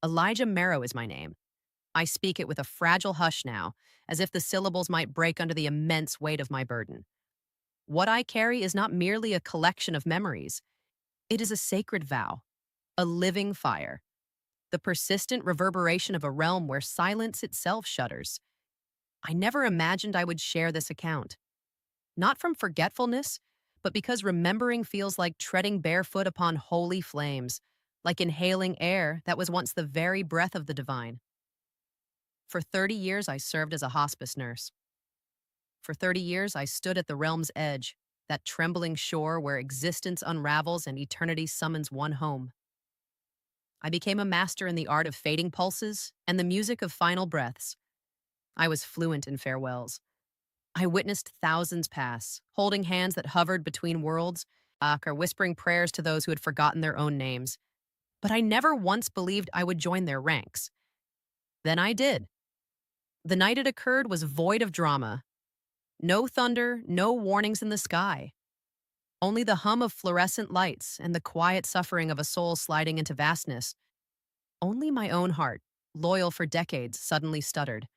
Elijah Marrow is my name. I speak it with a fragile hush now, as if the syllables might break under the immense weight of my burden. What I carry is not merely a collection of memories, it is a sacred vow, a living fire, the persistent reverberation of a realm where silence itself shudders. I never imagined I would share this account. Not from forgetfulness, but because remembering feels like treading barefoot upon holy flames, like inhaling air that was once the very breath of the divine. For 30 years, I served as a hospice nurse. For 30 years, I stood at the realm's edge, that trembling shore where existence unravels and eternity summons one home. I became a master in the art of fading pulses and the music of final breaths. I was fluent in farewells. I witnessed thousands pass, holding hands that hovered between worlds, or whispering prayers to those who had forgotten their own names. But I never once believed I would join their ranks. Then I did. The night it occurred was void of drama. No thunder, no warnings in the sky. Only the hum of fluorescent lights and the quiet suffering of a soul sliding into vastness. Only my own heart, loyal for decades, suddenly stuttered.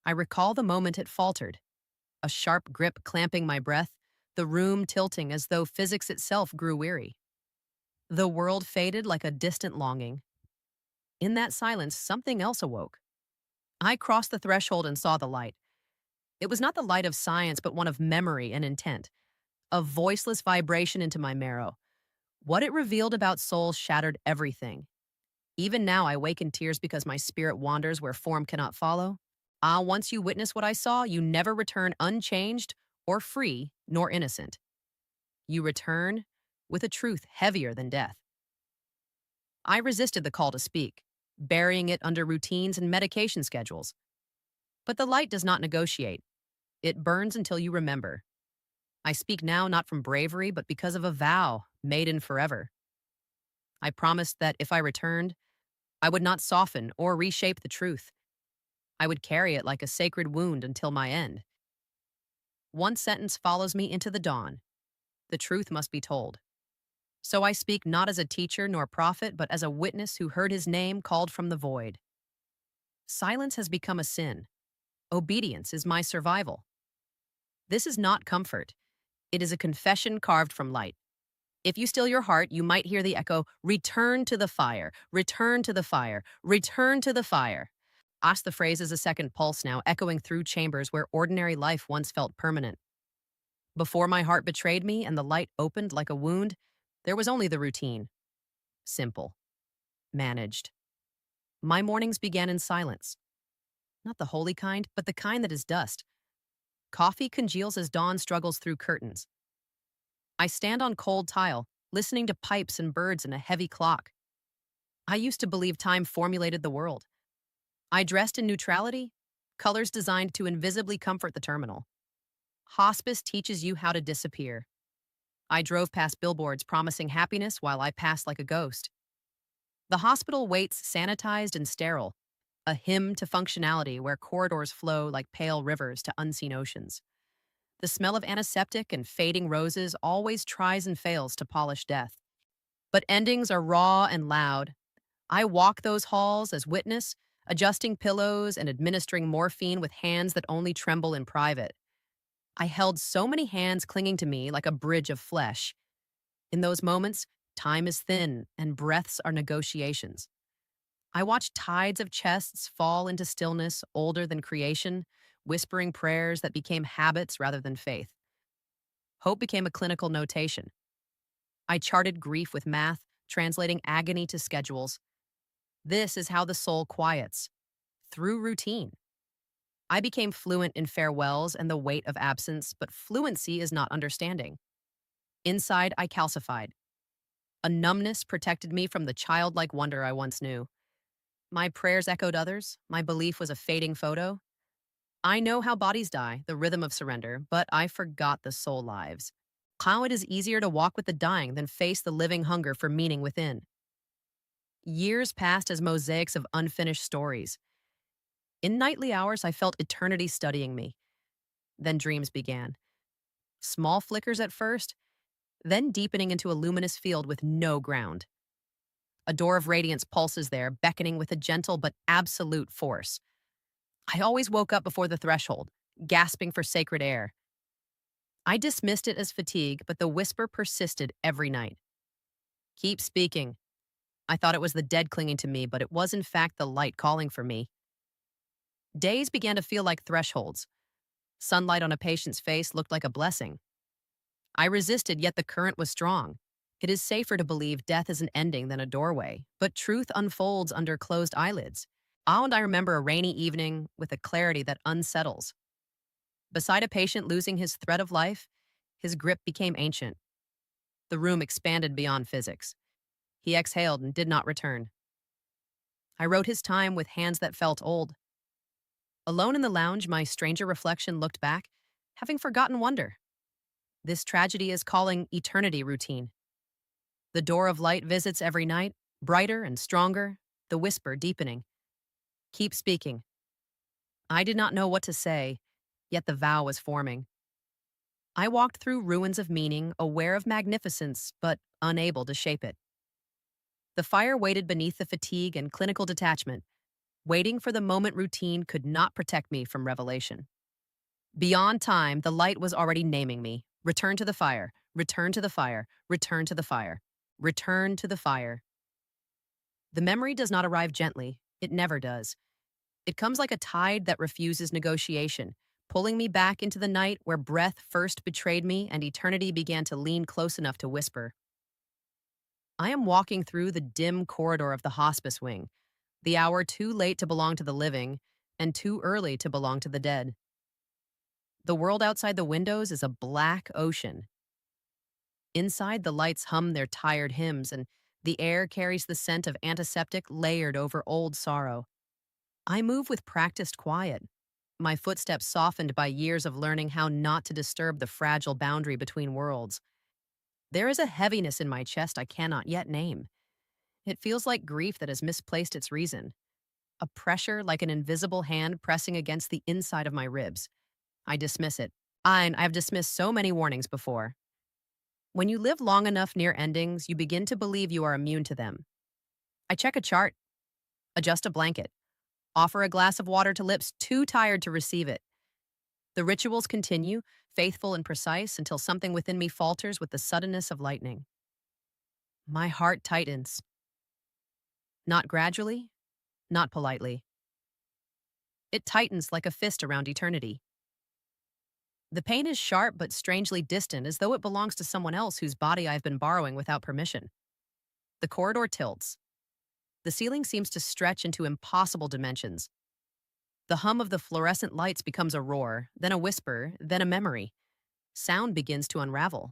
I recall the moment it faltered, a sharp grip clamping my breath, the room tilting as though physics itself grew weary. The world faded like a distant longing. In that silence, something else awoke. I crossed the threshold and saw the light. It was not the light of science, but one of memory and intent, a voiceless vibration into my marrow. What it revealed about souls shattered everything. Even now, I wake in tears because my spirit wanders where form cannot follow. Ah, once you witness what I saw, you never return unchanged or free nor innocent. You return with a truth heavier than death. I resisted the call to speak, burying it under routines and medication schedules. But the light does not negotiate. It burns until you remember. I speak now not from bravery, but because of a vow made in forever. I promised that if I returned, I would not soften or reshape the truth. I would carry it like a sacred wound until my end. One sentence follows me into the dawn. The truth must be told. So I speak not as a teacher nor prophet, but as a witness who heard his name called from the void. Silence has become a sin. Obedience is my survival. This is not comfort. It is a confession carved from light. If you still your heart, you might hear the echo, return to the fire, return to the fire, return to the fire. Ask the phrase as a second pulse now, echoing through chambers where ordinary life once felt permanent. Before my heart betrayed me and the light opened like a wound, there was only the routine. Simple. Managed. My mornings began in silence. Not the holy kind, but the kind that is dust. Coffee congeals as dawn struggles through curtains. I stand on cold tile, listening to pipes and birds and a heavy clock. I used to believe time formulated the world. I dressed in neutrality, colors designed to invisibly comfort the terminal. Hospice teaches you how to disappear. I drove past billboards promising happiness while I passed like a ghost. The hospital waits sanitized and sterile, a hymn to functionality where corridors flow like pale rivers to unseen oceans. The smell of antiseptic and fading roses always tries and fails to polish death. But endings are raw and loud. I walk those halls as witness, adjusting pillows and administering morphine with hands that only tremble in private. I held so many hands clinging to me like a bridge of flesh. In those moments, time is thin and breaths are negotiations. I watched tides of chests fall into stillness older than creation, whispering prayers that became habits rather than faith. Hope became a clinical notation. I charted grief with math, translating agony to schedules. This is how the soul quiets, through routine. I became fluent in farewells and the weight of absence, but fluency is not understanding. Inside, I calcified. A numbness protected me from the childlike wonder I once knew. My prayers echoed others, my belief was a fading photo. I know how bodies die, the rhythm of surrender, but I forgot the soul lives. How it is easier to walk with the dying than face the living hunger for meaning within. Years passed as mosaics of unfinished stories. In nightly hours, I felt eternity studying me. Then dreams began. Small flickers at first, then deepening into a luminous field with no ground. A door of radiance pulses there, beckoning with a gentle but absolute force. I always woke up before the threshold, gasping for sacred air. I dismissed it as fatigue, but the whisper persisted every night. Keep speaking. I thought it was the dead clinging to me, but it was in fact the light calling for me. Days began to feel like thresholds. Sunlight on a patient's face looked like a blessing. I resisted, yet the current was strong. It is safer to believe death is an ending than a doorway, but truth unfolds under closed eyelids. And I remember a rainy evening with a clarity that unsettles. Beside a patient losing his thread of life, his grip became ancient. The room expanded beyond physics. He exhaled and did not return. I wrote his time with hands that felt old. Alone in the lounge, my stranger reflection looked back, having forgotten wonder. This tragedy is calling eternity routine. The door of light visits every night, brighter and stronger, the whisper deepening. Keep speaking. I did not know what to say, yet the vow was forming. I walked through ruins of meaning, aware of magnificence, but unable to shape it. The fire waited beneath the fatigue and clinical detachment, waiting for the moment routine could not protect me from revelation. Beyond time, the light was already naming me. Return to the fire, return to the fire, return to the fire, return to the fire. The memory does not arrive gently. It never does. It comes like a tide that refuses negotiation, pulling me back into the night where breath first betrayed me and eternity began to lean close enough to whisper. I am walking through the dim corridor of the hospice wing, the hour too late to belong to the living and too early to belong to the dead. The world outside the windows is a black ocean. Inside, the lights hum their tired hymns, and the air carries the scent of antiseptic layered over old sorrow. I move with practiced quiet, my footsteps softened by years of learning how not to disturb the fragile boundary between worlds. There is a heaviness in my chest I cannot yet name. It feels like grief that has misplaced its reason, a pressure like an invisible hand pressing against the inside of my ribs. I dismiss it. I have dismissed so many warnings before. When you live long enough near endings, you begin to believe you are immune to them. I check a chart, adjust a blanket, offer a glass of water to lips too tired to receive it. The rituals continue, faithful and precise, until something within me falters with the suddenness of lightning. My heart tightens. Not gradually, not politely. It tightens like a fist around eternity. The pain is sharp but strangely distant, as though it belongs to someone else whose body I've been borrowing without permission. The corridor tilts. The ceiling seems to stretch into impossible dimensions. The hum of the fluorescent lights becomes a roar, then a whisper, then a memory. Sound begins to unravel.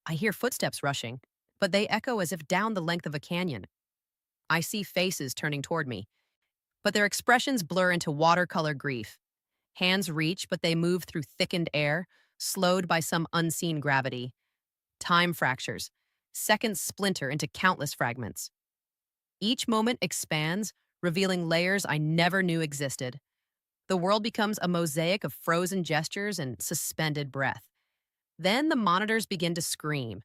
I hear footsteps rushing, but they echo as if down the length of a canyon. I see faces turning toward me, but their expressions blur into watercolor grief. Hands reach, but they move through thickened air, slowed by some unseen gravity. Time fractures. Seconds splinter into countless fragments. Each moment expands, revealing layers I never knew existed. The world becomes a mosaic of frozen gestures and suspended breath. Then the monitors begin to scream.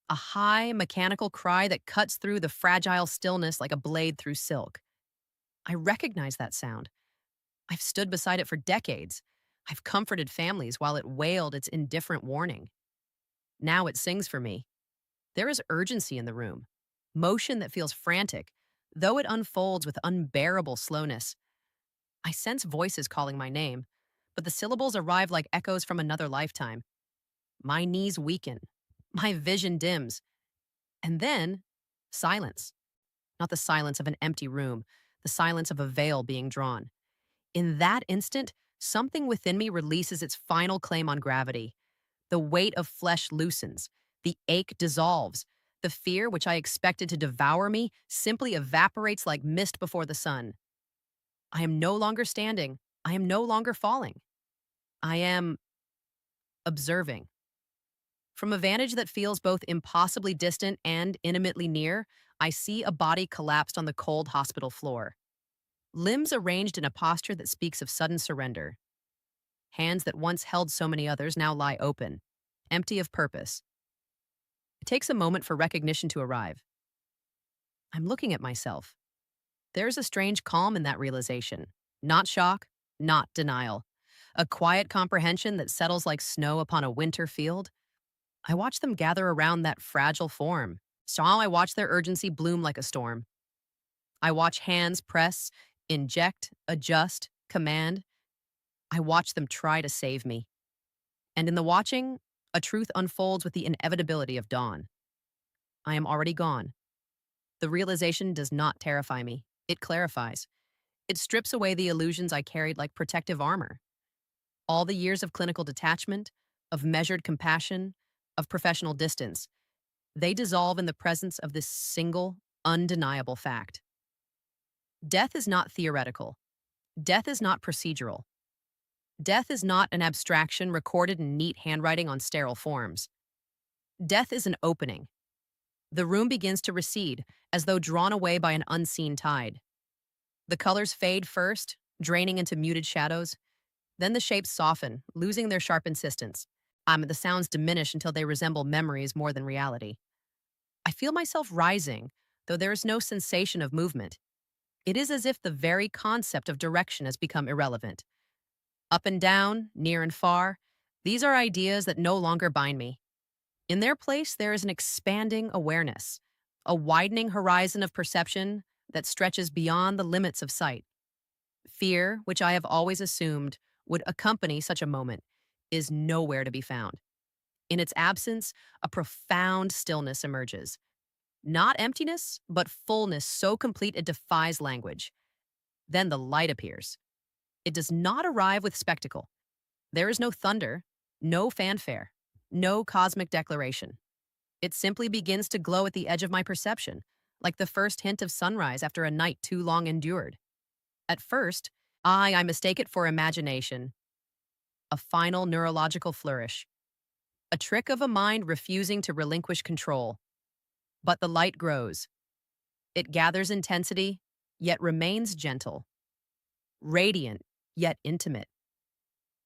A high, mechanical cry that cuts through the fragile stillness like a blade through silk. I recognize that sound. I've stood beside it for decades. I've comforted families while it wailed its indifferent warning. Now it sings for me. There is urgency in the room, motion that feels frantic, though it unfolds with unbearable slowness. I sense voices calling my name, but the syllables arrive like echoes from another lifetime. My knees weaken, my vision dims, and then silence. Not the silence of an empty room, the silence of a veil being drawn. In that instant, something within me releases its final claim on gravity. The weight of flesh loosens, the ache dissolves, the fear which I expected to devour me simply evaporates like mist before the sun. I am no longer standing. I am no longer falling. I am observing. From a vantage that feels both impossibly distant and intimately near, I see a body collapsed on the cold hospital floor. Limbs arranged in a posture that speaks of sudden surrender. Hands that once held so many others now lie open, empty of purpose. It takes a moment for recognition to arrive. I'm looking at myself. There's a strange calm in that realization. Not shock, not denial. A quiet comprehension that settles like snow upon a winter field. I watch them gather around that fragile form. So I watch their urgency bloom like a storm. I watch hands press, inject, adjust, command. I watch them try to save me. And in the watching, a truth unfolds with the inevitability of dawn. I am already gone. The realization does not terrify me. It clarifies. It strips away the illusions I carried like protective armor. All the years of clinical detachment, of measured compassion, of professional distance, they dissolve in the presence of this single, undeniable fact. Death is not theoretical. Death is not procedural. Death is not an abstraction recorded in neat handwriting on sterile forms. Death is an opening. The room begins to recede, as though drawn away by an unseen tide. The colors fade first, draining into muted shadows. Then the shapes soften, losing their sharp insistence. The sounds diminish until they resemble memories more than reality. I feel myself rising, though there is no sensation of movement. It is as if the very concept of direction has become irrelevant. Up and down, near and far, these are ideas that no longer bind me. In their place, there is an expanding awareness, a widening horizon of perception that stretches beyond the limits of sight. Fear, which I have always assumed would accompany such a moment, is nowhere to be found. In its absence, a profound stillness emerges. Not emptiness, but fullness so complete it defies language. Then the light appears. It does not arrive with spectacle. There is no thunder, no fanfare, no cosmic declaration. It simply begins to glow at the edge of my perception, like the first hint of sunrise after a night too long endured. At first, I mistake it for imagination, a final neurological flourish, a trick of a mind refusing to relinquish control. But the light grows. It gathers intensity, yet remains gentle, radiant, yet intimate.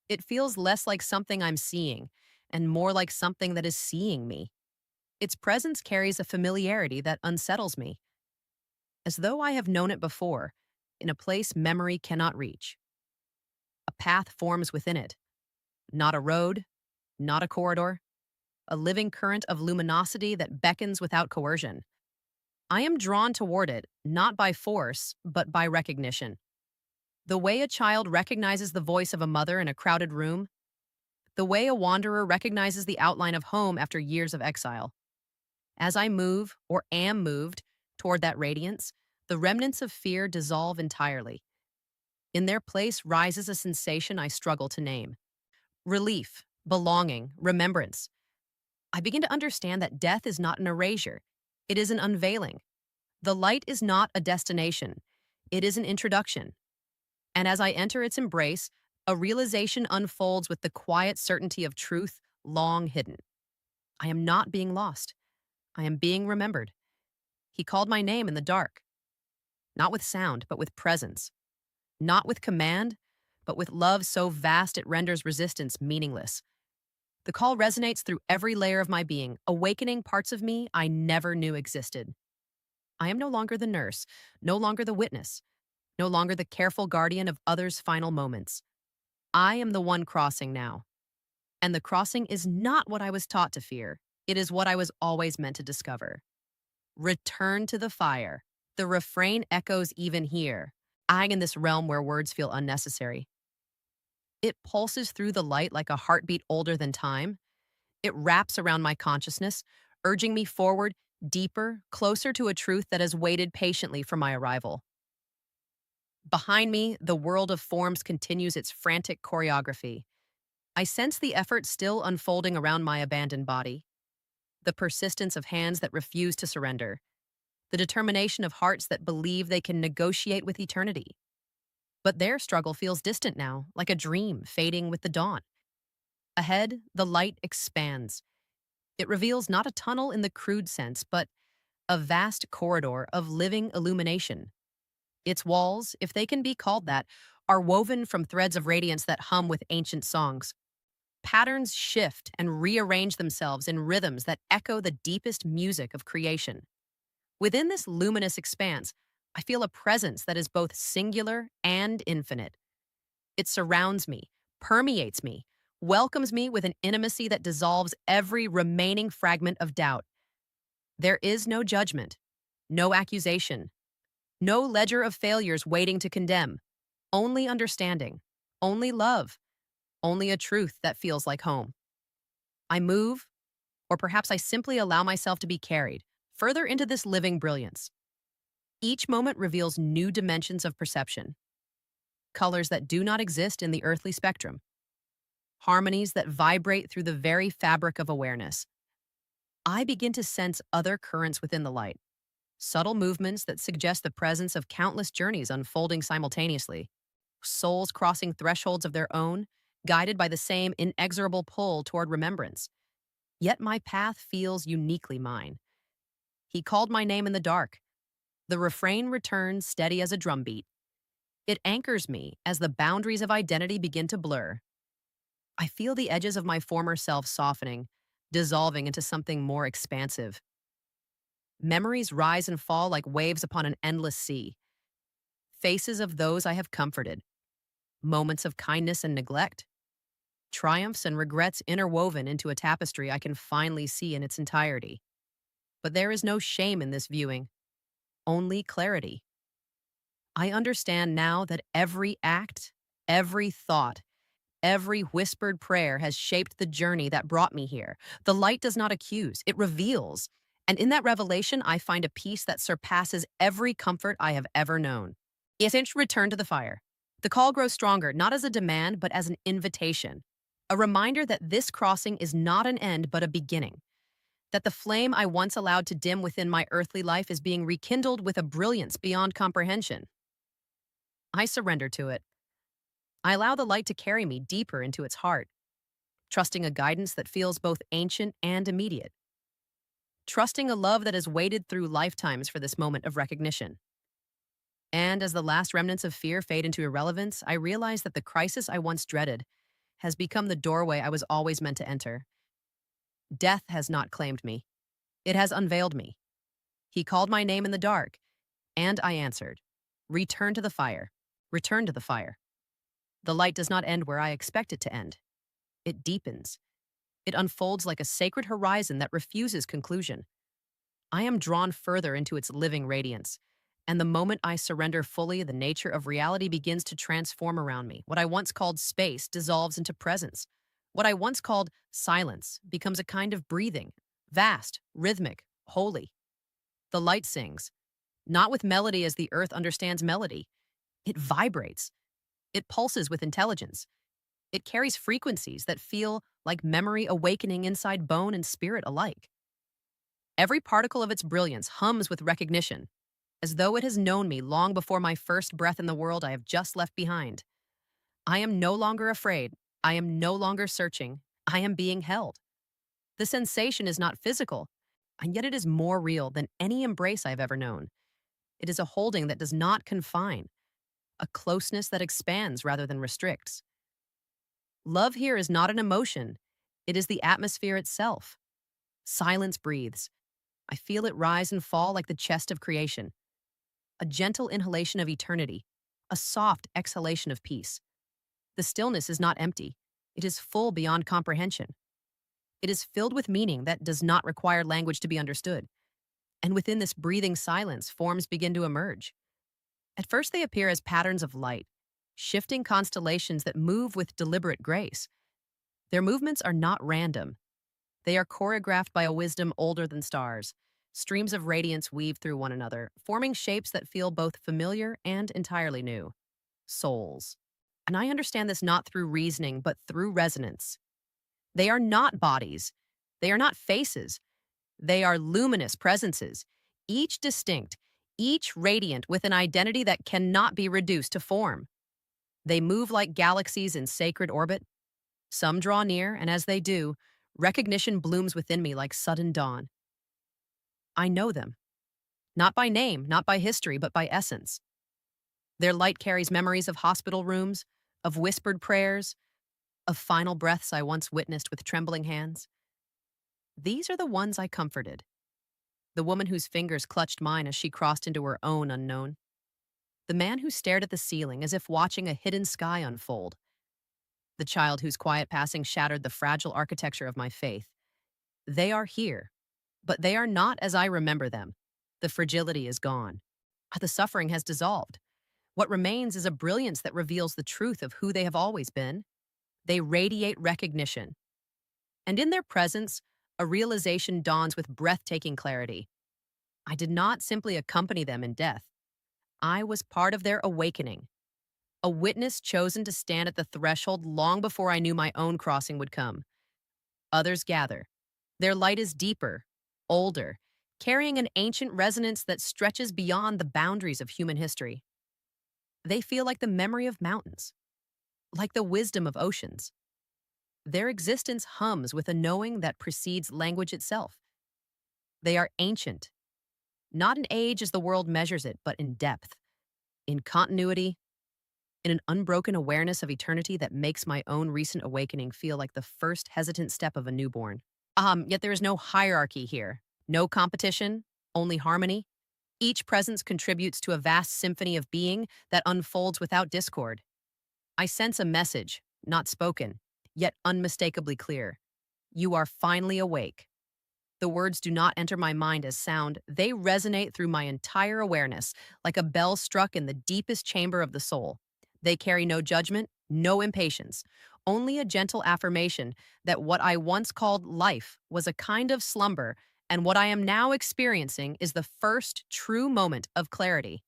It feels less like something I'm seeing and more like something that is seeing me. Its presence carries a familiarity that unsettles me, as though I have known it before, in a place memory cannot reach. A path forms within it, not a road, not a corridor, a living current of luminosity that beckons without coercion. I am drawn toward it, not by force, but by recognition. The way a child recognizes the voice of a mother in a crowded room, the way a wanderer recognizes the outline of home after years of exile. As I move, or am moved, toward that radiance, the remnants of fear dissolve entirely. In their place rises a sensation I struggle to name. Relief, belonging, remembrance. I begin to understand that death is not an erasure. It is an unveiling. The light is not a destination. It is an introduction. And as I enter its embrace, a realization unfolds with the quiet certainty of truth long hidden. I am not being lost. I am being remembered. He called my name in the dark, not with sound, but with presence. Not with command, but with love so vast it renders resistance meaningless. The call resonates through every layer of my being, awakening parts of me I never knew existed. I am no longer the nurse, no longer the witness, no longer the careful guardian of others' final moments. I am the one crossing now. And the crossing is not what I was taught to fear. It is what I was always meant to discover. Return to the fire. The refrain echoes even here. I in this realm where words feel unnecessary. It pulses through the light like a heartbeat older than time. It wraps around my consciousness, urging me forward, deeper, closer to a truth that has waited patiently for my arrival. Behind me, the world of forms continues its frantic choreography. I sense the effort still unfolding around my abandoned body, the persistence of hands that refuse to surrender, the determination of hearts that believe they can negotiate with eternity. But their struggle feels distant now, like a dream fading with the dawn. Ahead, the light expands. It reveals not a tunnel in the crude sense, but a vast corridor of living illumination. Its walls, if they can be called that, are woven from threads of radiance that hum with ancient songs. Patterns shift and rearrange themselves in rhythms that echo the deepest music of creation. Within this luminous expanse, I feel a presence that is both singular and infinite. It surrounds me, permeates me, welcomes me with an intimacy that dissolves every remaining fragment of doubt. There is no judgment, no accusation, no ledger of failures waiting to condemn, only understanding, only love, only a truth that feels like home. I move, or perhaps I simply allow myself to be carried further into this living brilliance. Each moment reveals new dimensions of perception, colors that do not exist in the earthly spectrum, harmonies that vibrate through the very fabric of awareness. I begin to sense other currents within the light, subtle movements that suggest the presence of countless journeys unfolding simultaneously, souls crossing thresholds of their own, guided by the same inexorable pull toward remembrance. Yet my path feels uniquely mine. He called my name in the dark. The refrain returns steady as a drumbeat. It anchors me as the boundaries of identity begin to blur. I feel the edges of my former self softening, dissolving into something more expansive. Memories rise and fall like waves upon an endless sea. Faces of those I have comforted, moments of kindness and neglect, triumphs and regrets interwoven into a tapestry I can finally see in its entirety. But there is no shame in this viewing, only clarity. I understand now that every act, every thought, every whispered prayer has shaped the journey that brought me here. The light does not accuse, it reveals. And in that revelation, I find a peace that surpasses every comfort I have ever known. Yes, return to the fire. The call grows stronger, not as a demand, but as an invitation. A reminder that this crossing is not an end, but a beginning. That the flame I once allowed to dim within my earthly life is being rekindled with a brilliance beyond comprehension. I surrender to it. I allow the light to carry me deeper into its heart, trusting a guidance that feels both ancient and immediate. Trusting a love that has waited through lifetimes for this moment of recognition. And as the last remnants of fear fade into irrelevance, I realize that the crisis I once dreaded has become the doorway I was always meant to enter. Death has not claimed me. It has unveiled me. He called my name in the dark, and I answered. Return to the fire. Return to the fire. The light does not end where I expect it to end. It deepens. It unfolds like a sacred horizon that refuses conclusion. I am drawn further into its living radiance, and the moment I surrender fully, the nature of reality begins to transform around me. What I once called space dissolves into presence. What I once called silence becomes a kind of breathing, vast, rhythmic, holy. The light sings, not with melody as the earth understands melody. It vibrates. It pulses with intelligence. It carries frequencies that feel like memory awakening inside bone and spirit alike. Every particle of its brilliance hums with recognition, as though it has known me long before my first breath in the world I have just left behind. I am no longer afraid. I am no longer searching. I am being held. The sensation is not physical, and yet it is more real than any embrace I have ever known. It is a holding that does not confine, a closeness that expands rather than restricts. Love here is not an emotion, it is the atmosphere itself. Silence breathes. I feel it rise and fall like the chest of creation. A gentle inhalation of eternity, a soft exhalation of peace. The stillness is not empty, it is full beyond comprehension. It is filled with meaning that does not require language to be understood. And within this breathing silence, forms begin to emerge. At first, they appear as patterns of light, shifting constellations that move with deliberate grace. Their movements are not random. They are choreographed by a wisdom older than stars. Streams of radiance weave through one another, forming shapes that feel both familiar and entirely new. Souls. And I understand this not through reasoning, but through resonance. They are not bodies. They are not faces. They are luminous presences, each distinct, each radiant with an identity that cannot be reduced to form. They move like galaxies in sacred orbit. Some draw near, and as they do, recognition blooms within me like sudden dawn. I know them, not by name, not by history, but by essence. Their light carries memories of hospital rooms, of whispered prayers, of final breaths I once witnessed with trembling hands. These are the ones I comforted. The woman whose fingers clutched mine as she crossed into her own unknown. The man who stared at the ceiling as if watching a hidden sky unfold. The child whose quiet passing shattered the fragile architecture of my faith. They are here, but they are not as I remember them. The fragility is gone. The suffering has dissolved. What remains is a brilliance that reveals the truth of who they have always been. They radiate recognition. And in their presence, a realization dawns with breathtaking clarity. I did not simply accompany them in death. I was part of their awakening, a witness chosen to stand at the threshold long before I knew my own crossing would come. Others gather. Their light is deeper, older, carrying an ancient resonance that stretches beyond the boundaries of human history. They feel like the memory of mountains, like the wisdom of oceans. Their existence hums with a knowing that precedes language itself. They are ancient, not in age as the world measures it, but in depth, in continuity, in an unbroken awareness of eternity that makes my own recent awakening feel like the first hesitant step of a newborn. Yet there is no hierarchy here, no competition, only harmony. Each presence contributes to a vast symphony of being that unfolds without discord. I sense a message, not spoken, yet unmistakably clear. You are finally awake. The words do not enter my mind as sound, they resonate through my entire awareness, like a bell struck in the deepest chamber of the soul. They carry no judgment, no impatience, only a gentle affirmation that what I once called life was a kind of slumber, and what I am now experiencing is the first true moment of clarity.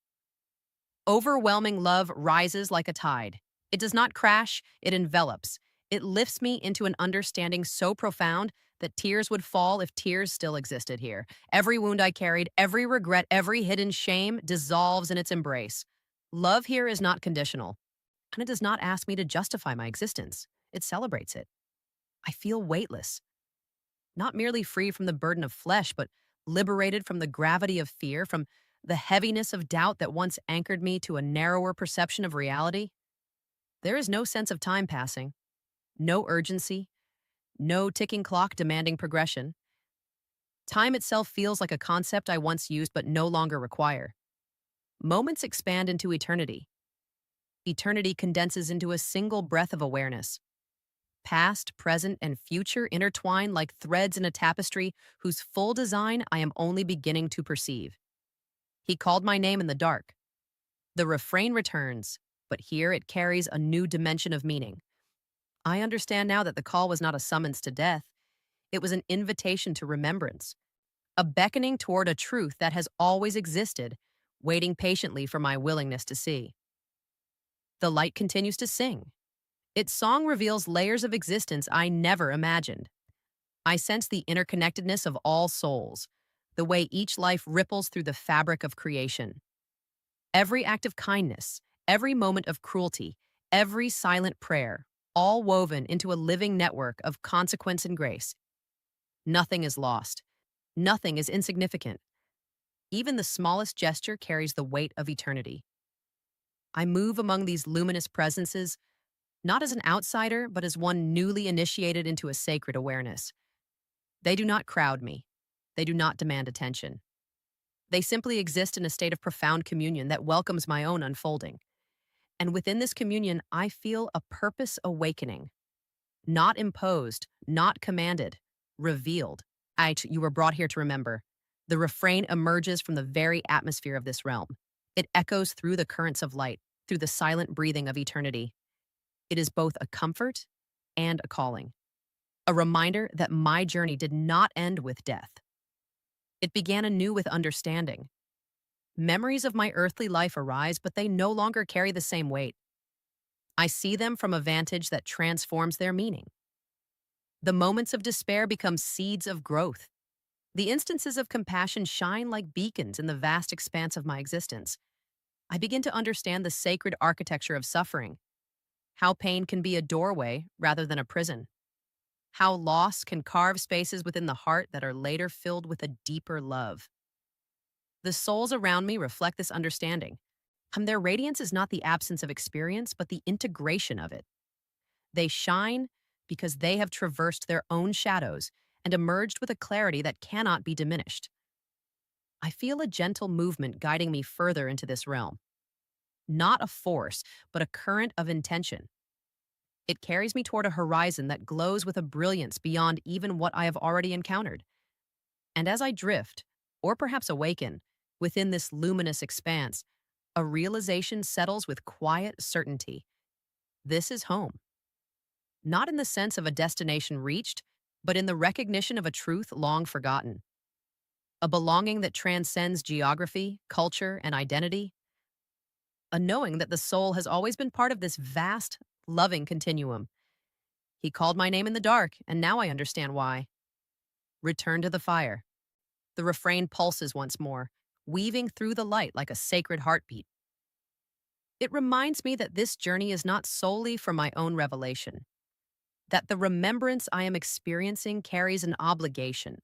Overwhelming love rises like a tide. It does not crash, it envelops. It lifts me into an understanding so profound that tears would fall if tears still existed here. Every wound I carried, every regret, every hidden shame dissolves in its embrace. Love here is not conditional, and it does not ask me to justify my existence. It celebrates it. I feel weightless, not merely free from the burden of flesh, but liberated from the gravity of fear, from the heaviness of doubt that once anchored me to a narrower perception of reality. There is no sense of time passing, no urgency, no ticking clock demanding progression. Time itself feels like a concept I once used but no longer require. Moments expand into eternity. Eternity condenses into a single breath of awareness. Past, present, and future intertwine like threads in a tapestry whose full design I am only beginning to perceive. He called my name in the dark. The refrain returns, but here it carries a new dimension of meaning. I understand now that the call was not a summons to death. It was an invitation to remembrance, a beckoning toward a truth that has always existed, waiting patiently for my willingness to see. The light continues to sing. Its song reveals layers of existence I never imagined. I sense the interconnectedness of all souls, the way each life ripples through the fabric of creation. Every act of kindness, every moment of cruelty, every silent prayer, all woven into a living network of consequence and grace. Nothing is lost. Nothing is insignificant. Even the smallest gesture carries the weight of eternity. I move among these luminous presences, not as an outsider, but as one newly initiated into a sacred awareness. They do not crowd me. They do not demand attention. They simply exist in a state of profound communion that welcomes my own unfolding. And within this communion, I feel a purpose awakening. Not imposed, not commanded, revealed. You were brought here to remember. The refrain emerges from the very atmosphere of this realm. It echoes through the currents of light, through the silent breathing of eternity. It is both a comfort and a calling, a reminder that my journey did not end with death. It began anew with understanding. Memories of my earthly life arise, but they no longer carry the same weight. I see them from a vantage that transforms their meaning. The moments of despair become seeds of growth. The instances of compassion shine like beacons in the vast expanse of my existence. I begin to understand the sacred architecture of suffering, how pain can be a doorway rather than a prison, how loss can carve spaces within the heart that are later filled with a deeper love. The souls around me reflect this understanding. Their radiance is not the absence of experience, but the integration of it. They shine because they have traversed their own shadows and emerged with a clarity that cannot be diminished. I feel a gentle movement guiding me further into this realm. Not a force, but a current of intention. It carries me toward a horizon that glows with a brilliance beyond even what I have already encountered. And as I drift, or perhaps awaken, within this luminous expanse, a realization settles with quiet certainty. This is home. Not in the sense of a destination reached, but in the recognition of a truth long forgotten. A belonging that transcends geography, culture, and identity. A knowing that the soul has always been part of this vast, loving continuum. He called my name in the dark, and now I understand why. Return to the fire. The refrain pulses once more, weaving through the light like a sacred heartbeat. It reminds me that this journey is not solely for my own revelation, that the remembrance I am experiencing carries an obligation,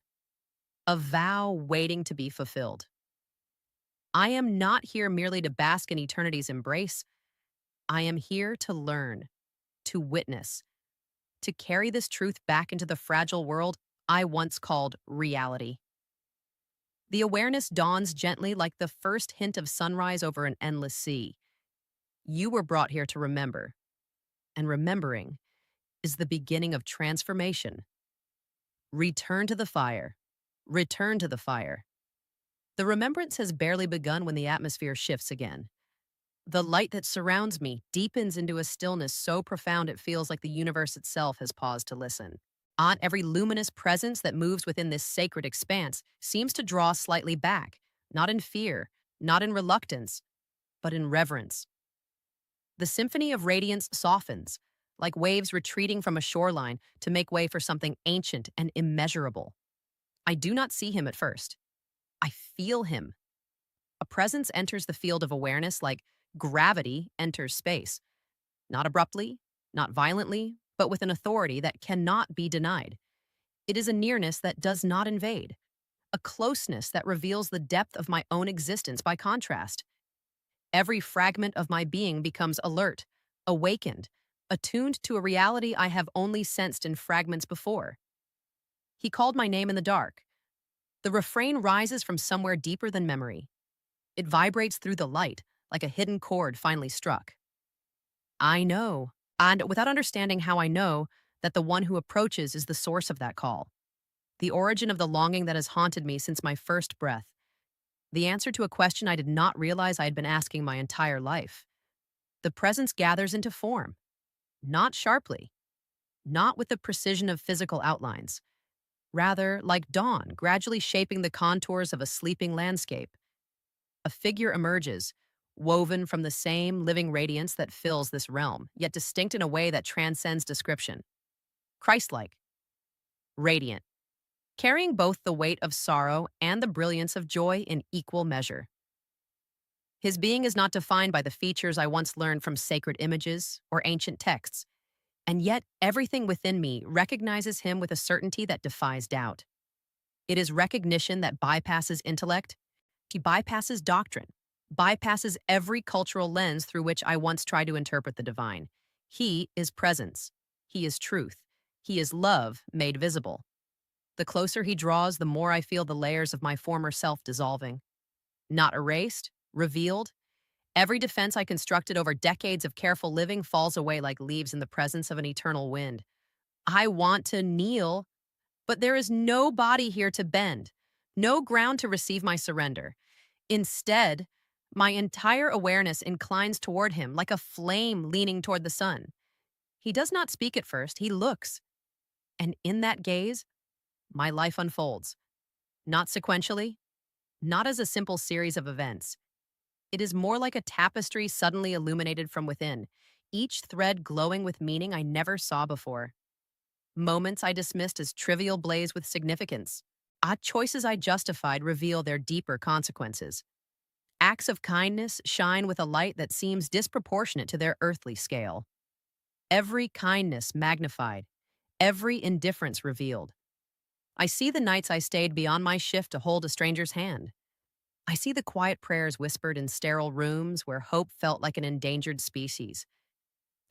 a vow waiting to be fulfilled. I am not here merely to bask in eternity's embrace. I am here to learn, to witness, to carry this truth back into the fragile world I once called reality. The awareness dawns gently like the first hint of sunrise over an endless sea. You were brought here to remember, and remembering is the beginning of transformation. Return to the fire. Return to the fire. The remembrance has barely begun when the atmosphere shifts again. The light that surrounds me deepens into a stillness so profound it feels like the universe itself has paused to listen. On every luminous presence that moves within this sacred expanse seems to draw slightly back, not in fear, not in reluctance, but in reverence. The symphony of radiance softens, like waves retreating from a shoreline to make way for something ancient and immeasurable. I do not see him at first. I feel him. A presence enters the field of awareness like gravity enters space, not abruptly, not violently, but with an authority that cannot be denied. It is a nearness that does not invade, a closeness that reveals the depth of my own existence by contrast. Every fragment of my being becomes alert, awakened, attuned to a reality I have only sensed in fragments before. He called my name in the dark. The refrain rises from somewhere deeper than memory. It vibrates through the light, like a hidden chord finally struck. I know, and without understanding how I know, that the one who approaches is the source of that call, the origin of the longing that has haunted me since my first breath, the answer to a question I did not realize I had been asking my entire life. The presence gathers into form, not sharply, not with the precision of physical outlines, rather like dawn gradually shaping the contours of a sleeping landscape. A figure emerges, woven from the same living radiance that fills this realm, yet distinct in a way that transcends description. Christ-like, radiant, carrying both the weight of sorrow and the brilliance of joy in equal measure. His being is not defined by the features I once learned from sacred images or ancient texts, and yet everything within me recognizes him with a certainty that defies doubt. It is recognition that bypasses intellect. He bypasses doctrine, bypasses every cultural lens through which I once tried to interpret the divine. He is presence. He is truth. He is love made visible. The closer he draws, the more I feel the layers of my former self dissolving. Not erased, revealed. Every defense I constructed over decades of careful living falls away like leaves in the presence of an eternal wind. I want to kneel, but there is no body here to bend, no ground to receive my surrender. Instead, my entire awareness inclines toward him like a flame leaning toward the sun. He does not speak at first, he looks. And in that gaze, my life unfolds. Not sequentially, not as a simple series of events. It is more like a tapestry suddenly illuminated from within, each thread glowing with meaning I never saw before. Moments I dismissed as trivial blaze with significance. Odd choices I justified reveal their deeper consequences. Acts of kindness shine with a light that seems disproportionate to their earthly scale. Every kindness magnified, every indifference revealed. I see the nights I stayed beyond my shift to hold a stranger's hand. I see the quiet prayers whispered in sterile rooms where hope felt like an endangered species.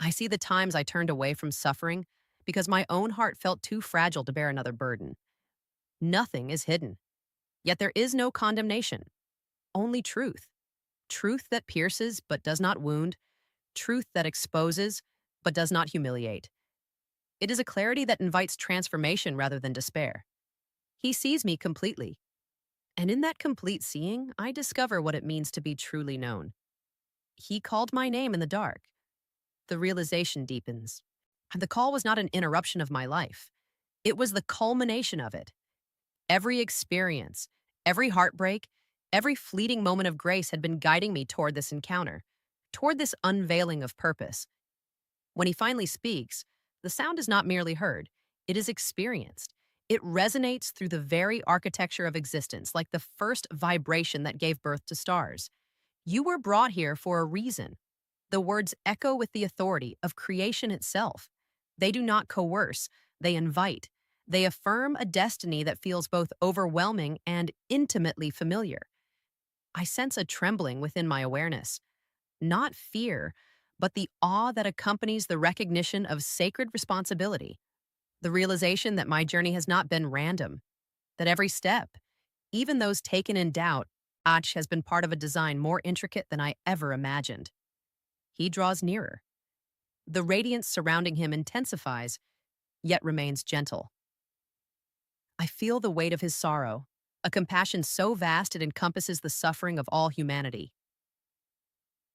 I see the times I turned away from suffering because my own heart felt too fragile to bear another burden. Nothing is hidden. Yet there is no condemnation, only truth. Truth that pierces but does not wound, truth that exposes but does not humiliate. It is a clarity that invites transformation rather than despair. He sees me completely, and in that complete seeing, I discover what it means to be truly known. He called my name in the dark. The realization deepens. And the call was not an interruption of my life, it was the culmination of it. Every experience, every heartbreak, every fleeting moment of grace had been guiding me toward this encounter, toward this unveiling of purpose. When he finally speaks, the sound is not merely heard, it is experienced. It resonates through the very architecture of existence, like the first vibration that gave birth to stars. You were brought here for a reason. The words echo with the authority of creation itself. They do not coerce, they invite. They affirm a destiny that feels both overwhelming and intimately familiar. I sense a trembling within my awareness, not fear, but the awe that accompanies the recognition of sacred responsibility, the realization that my journey has not been random, that every step, even those taken in doubt, Ach has been part of a design more intricate than I ever imagined. He draws nearer. The radiance surrounding him intensifies, yet remains gentle. I feel the weight of his sorrow, a compassion so vast it encompasses the suffering of all humanity.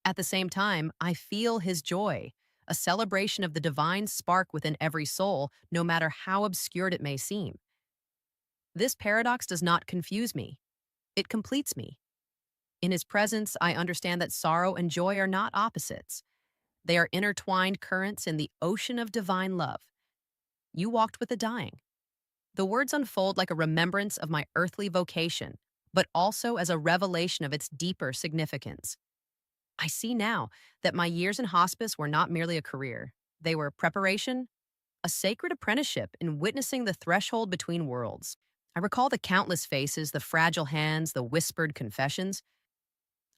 At the same time, I feel his joy, a celebration of the divine spark within every soul, no matter how obscured it may seem. This paradox does not confuse me. It completes me. In his presence, I understand that sorrow and joy are not opposites. They are intertwined currents in the ocean of divine love. You walked with the dying. The words unfold like a remembrance of my earthly vocation, but also as a revelation of its deeper significance. I see now that my years in hospice were not merely a career. They were preparation, a sacred apprenticeship in witnessing the threshold between worlds. I recall the countless faces, the fragile hands, the whispered confessions.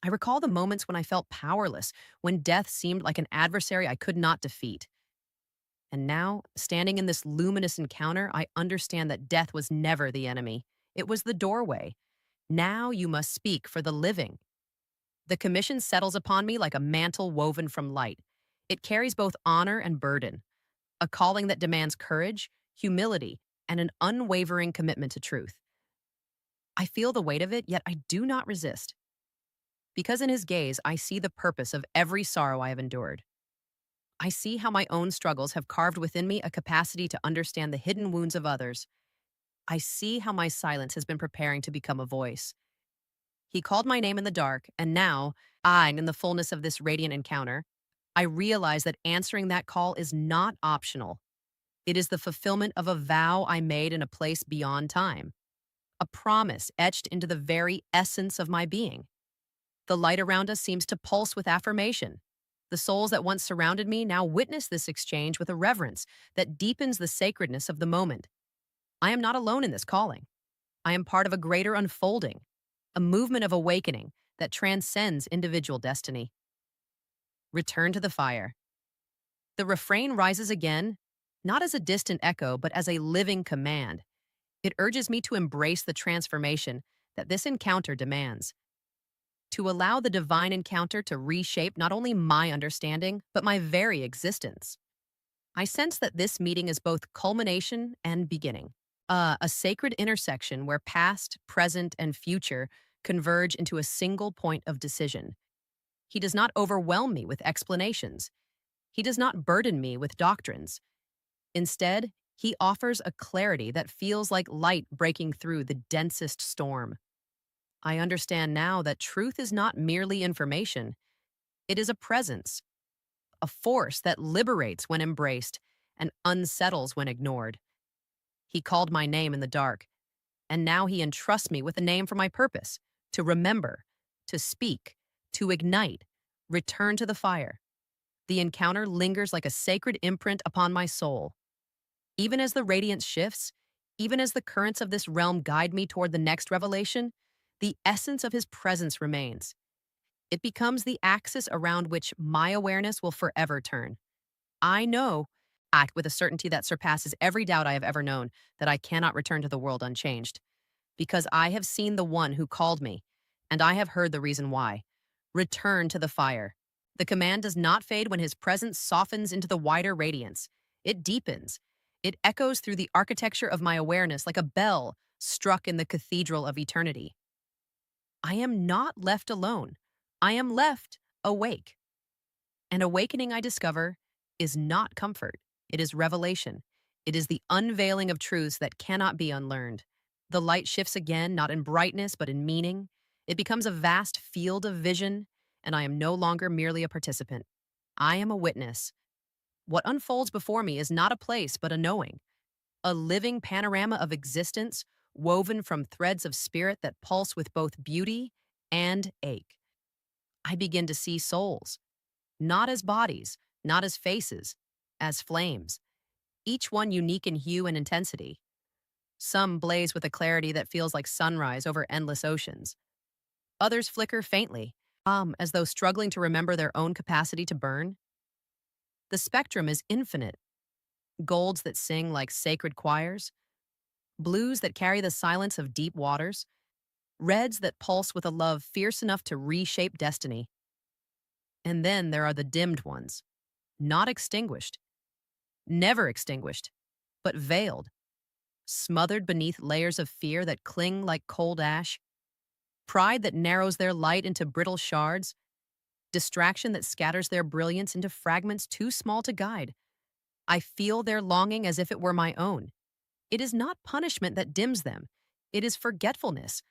I recall the moments when I felt powerless, when death seemed like an adversary I could not defeat. And now, standing in this luminous encounter, I understand that death was never the enemy. It was the doorway. Now you must speak for the living. The commission settles upon me like a mantle woven from light. It carries both honor and burden, a calling that demands courage, humility, and an unwavering commitment to truth. I feel the weight of it, yet I do not resist. Because in his gaze, I see the purpose of every sorrow I have endured. I see how my own struggles have carved within me a capacity to understand the hidden wounds of others. I see how my silence has been preparing to become a voice. He called my name in the dark, and now, in the fullness of this radiant encounter, I realize that answering that call is not optional. It is the fulfillment of a vow I made in a place beyond time, a promise etched into the very essence of my being. The light around us seems to pulse with affirmation. The souls that once surrounded me now witness this exchange with a reverence that deepens the sacredness of the moment. I am not alone in this calling. I am part of a greater unfolding, a movement of awakening that transcends individual destiny. Return to the fire. The refrain rises again, not as a distant echo, but as a living command. It urges me to embrace the transformation that this encounter demands, to allow the divine encounter to reshape not only my understanding, but my very existence. I sense that this meeting is both culmination and beginning, a sacred intersection where past, present, and future converge into a single point of decision. He does not overwhelm me with explanations. He does not burden me with doctrines. Instead, he offers a clarity that feels like light breaking through the densest storm. I understand now that truth is not merely information. It is a presence, a force that liberates when embraced and unsettles when ignored. He called my name in the dark, and now he entrusts me with a name for my purpose, to remember, to speak, to ignite, return to the fire. The encounter lingers like a sacred imprint upon my soul. Even as the radiance shifts, even as the currents of this realm guide me toward the next revelation, the essence of his presence remains. It becomes the axis around which my awareness will forever turn. I know, act with a certainty that surpasses every doubt I have ever known, that I cannot return to the world unchanged. because I have seen the one who called me, and I have heard the reason why. Return to the fire. The command does not fade when his presence softens into the wider radiance. It deepens. It echoes through the architecture of my awareness like a bell struck in the cathedral of eternity. I am not left alone. I am left awake. And awakening, I discover, is not comfort. It is revelation. It is the unveiling of truths that cannot be unlearned. The light shifts again, not in brightness, but in meaning. It becomes a vast field of vision, and I am no longer merely a participant. I am a witness. What unfolds before me is not a place, but a knowing, a living panorama of existence woven from threads of spirit that pulse with both beauty and ache. I begin to see souls, not as bodies, not as faces, as flames, each one unique in hue and intensity. Some blaze with a clarity that feels like sunrise over endless oceans. Others flicker faintly, as though struggling to remember their own capacity to burn. The spectrum is infinite. Golds that sing like sacred choirs, blues that carry the silence of deep waters, reds that pulse with a love fierce enough to reshape destiny. And then there are the dimmed ones, not extinguished, never extinguished, but veiled, smothered beneath layers of fear that cling like cold ash, pride that narrows their light into brittle shards, distraction that scatters their brilliance into fragments too small to guide. I feel their longing as if it were my own. It is not punishment that dims them. It is forgetfulness,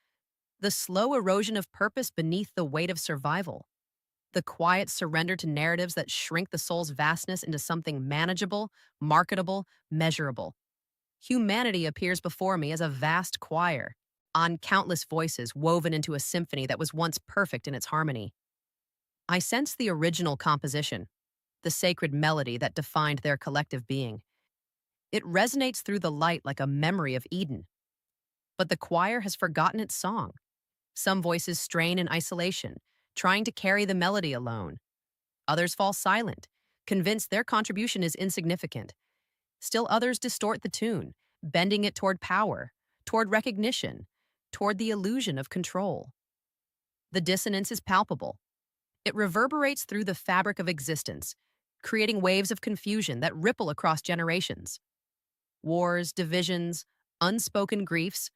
the slow erosion of purpose beneath the weight of survival, the quiet surrender to narratives that shrink the soul's vastness into something manageable, marketable, measurable. Humanity appears before me as a vast choir, on countless voices woven into a symphony that was once perfect in its harmony. I sense the original composition, the sacred melody that defined their collective being. It resonates through the light like a memory of Eden. But the choir has forgotten its song. Some voices strain in isolation, trying to carry the melody alone. Others fall silent, convinced their contribution is insignificant. Still others distort the tune, bending it toward power, toward recognition, toward the illusion of control. The dissonance is palpable. It reverberates through the fabric of existence, creating waves of confusion that ripple across generations. Wars, divisions, unspoken griefs,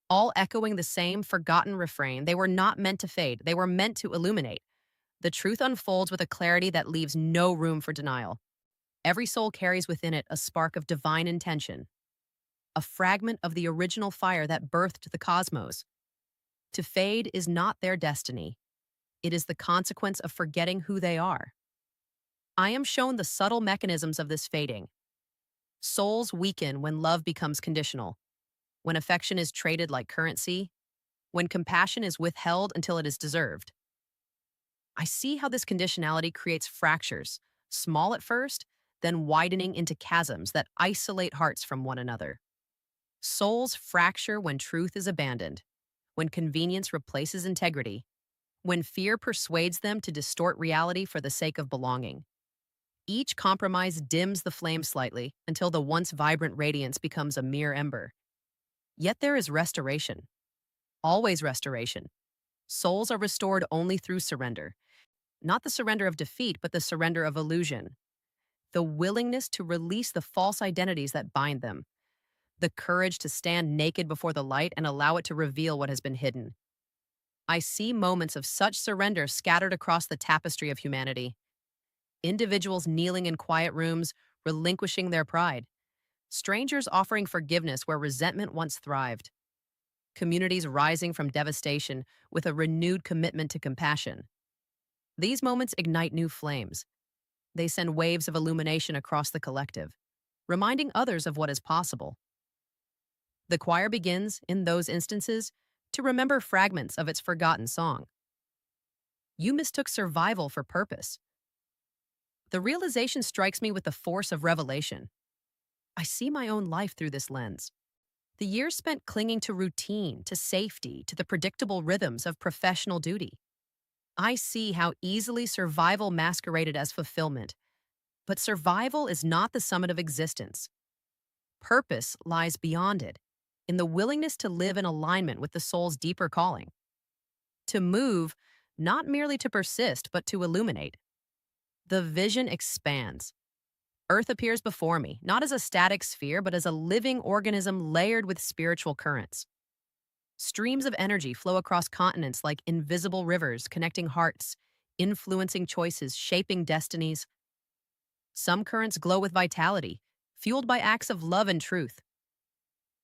all echoing the same forgotten refrain. They were not meant to fade, they were meant to illuminate. The truth unfolds with a clarity that leaves no room for denial. Every soul carries within it a spark of divine intention, a fragment of the original fire that birthed the cosmos. To fade is not their destiny. It is the consequence of forgetting who they are. I am shown the subtle mechanisms of this fading. Souls weaken when love becomes conditional, when affection is traded like currency, when compassion is withheld until it is deserved. I see how this conditionality creates fractures, small at first, then widening into chasms that isolate hearts from one another. Souls fracture when truth is abandoned, when convenience replaces integrity, when fear persuades them to distort reality for the sake of belonging. Each compromise dims the flame slightly until the once vibrant radiance becomes a mere ember. Yet there is restoration. Always restoration. Souls are restored only through surrender. Not the surrender of defeat, but the surrender of illusion. The willingness to release the false identities that bind them. The courage to stand naked before the light and allow it to reveal what has been hidden. I see moments of such surrender scattered across the tapestry of humanity. Individuals kneeling in quiet rooms, relinquishing their pride. Strangers offering forgiveness where resentment once thrived. Communities rising from devastation with a renewed commitment to compassion. These moments ignite new flames. They send waves of illumination across the collective, reminding others of what is possible. The choir begins, in those instances, to remember fragments of its forgotten song. You mistook survival for purpose. The realization strikes me with the force of revelation. I see my own life through this lens. The years spent clinging to routine, to safety, to the predictable rhythms of professional duty. I see how easily survival masqueraded as fulfillment. But survival is not the summit of existence. Purpose lies beyond it. in the willingness to live in alignment with the soul's deeper calling, to move, not merely to persist, but to illuminate. The vision expands. Earth appears before me, not as a static sphere, but as a living organism layered with spiritual currents. Streams of energy flow across continents like invisible rivers, connecting hearts, influencing choices, shaping destinies. Some currents glow with vitality, fueled by acts of love and truth.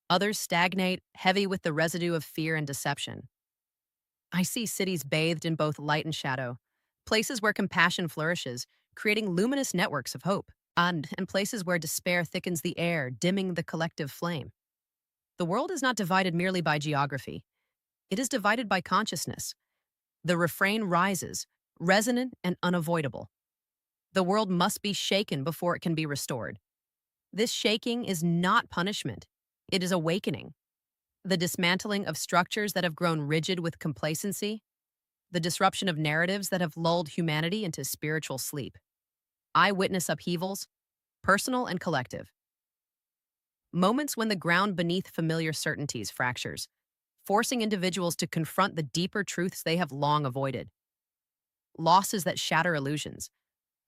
Others stagnate, heavy with the residue of fear and deception. I see cities bathed in both light and shadow, places where compassion flourishes, creating luminous networks of hope, and places where despair thickens the air, dimming the collective flame. The world is not divided merely by geography. It is divided by consciousness. The refrain rises, resonant and unavoidable. The world must be shaken before it can be restored. This shaking is not punishment. It is awakening. The dismantling of structures that have grown rigid with complacency, the disruption of narratives that have lulled humanity into spiritual sleep. I witness upheavals, personal and collective. Moments when the ground beneath familiar certainties fractures, forcing individuals to confront the deeper truths they have long avoided. Losses that shatter illusions,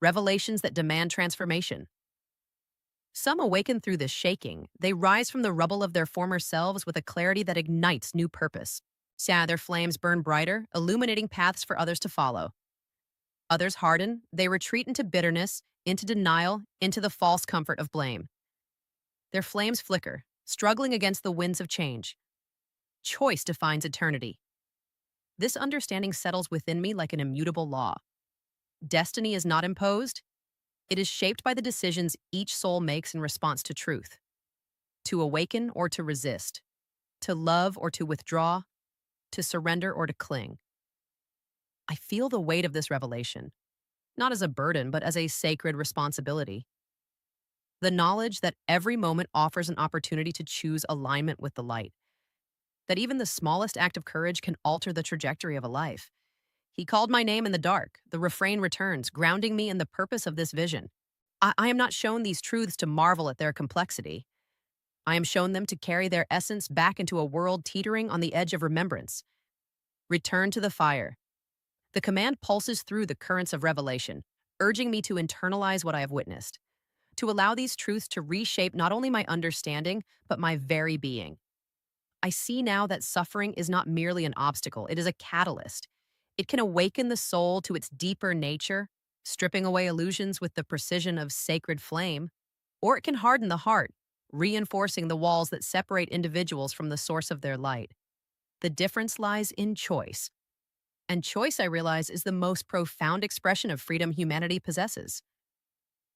revelations that demand transformation. Some awaken through this shaking. They rise from the rubble of their former selves with a clarity that ignites new purpose. Their flames burn brighter, illuminating paths for others to follow. Others harden. They retreat into bitterness, into denial, into the false comfort of blame. Their flames flicker, struggling against the winds of change. Choice defines eternity. This understanding settles within me like an immutable law. Destiny is not imposed. It is shaped by the decisions each soul makes in response to truth. To awaken or to resist. To love or to withdraw. To surrender or to cling. I feel the weight of this revelation, not as a burden, but as a sacred responsibility. The knowledge that every moment offers an opportunity to choose alignment with the light. That even the smallest act of courage can alter the trajectory of a life. He called my name in the dark. The refrain returns, grounding me in the purpose of this vision. I am not shown these truths to marvel at their complexity. I am shown them to carry their essence back into a world teetering on the edge of remembrance. Return to the fire. The command pulses through the currents of revelation, urging me to internalize what I have witnessed, to allow these truths to reshape not only my understanding, but my very being. I see now that suffering is not merely an obstacle, it is a catalyst. It can awaken the soul to its deeper nature, stripping away illusions with the precision of sacred flame, or it can harden the heart, reinforcing the walls that separate individuals from the source of their light. The difference lies in choice. And choice, I realize, is the most profound expression of freedom humanity possesses.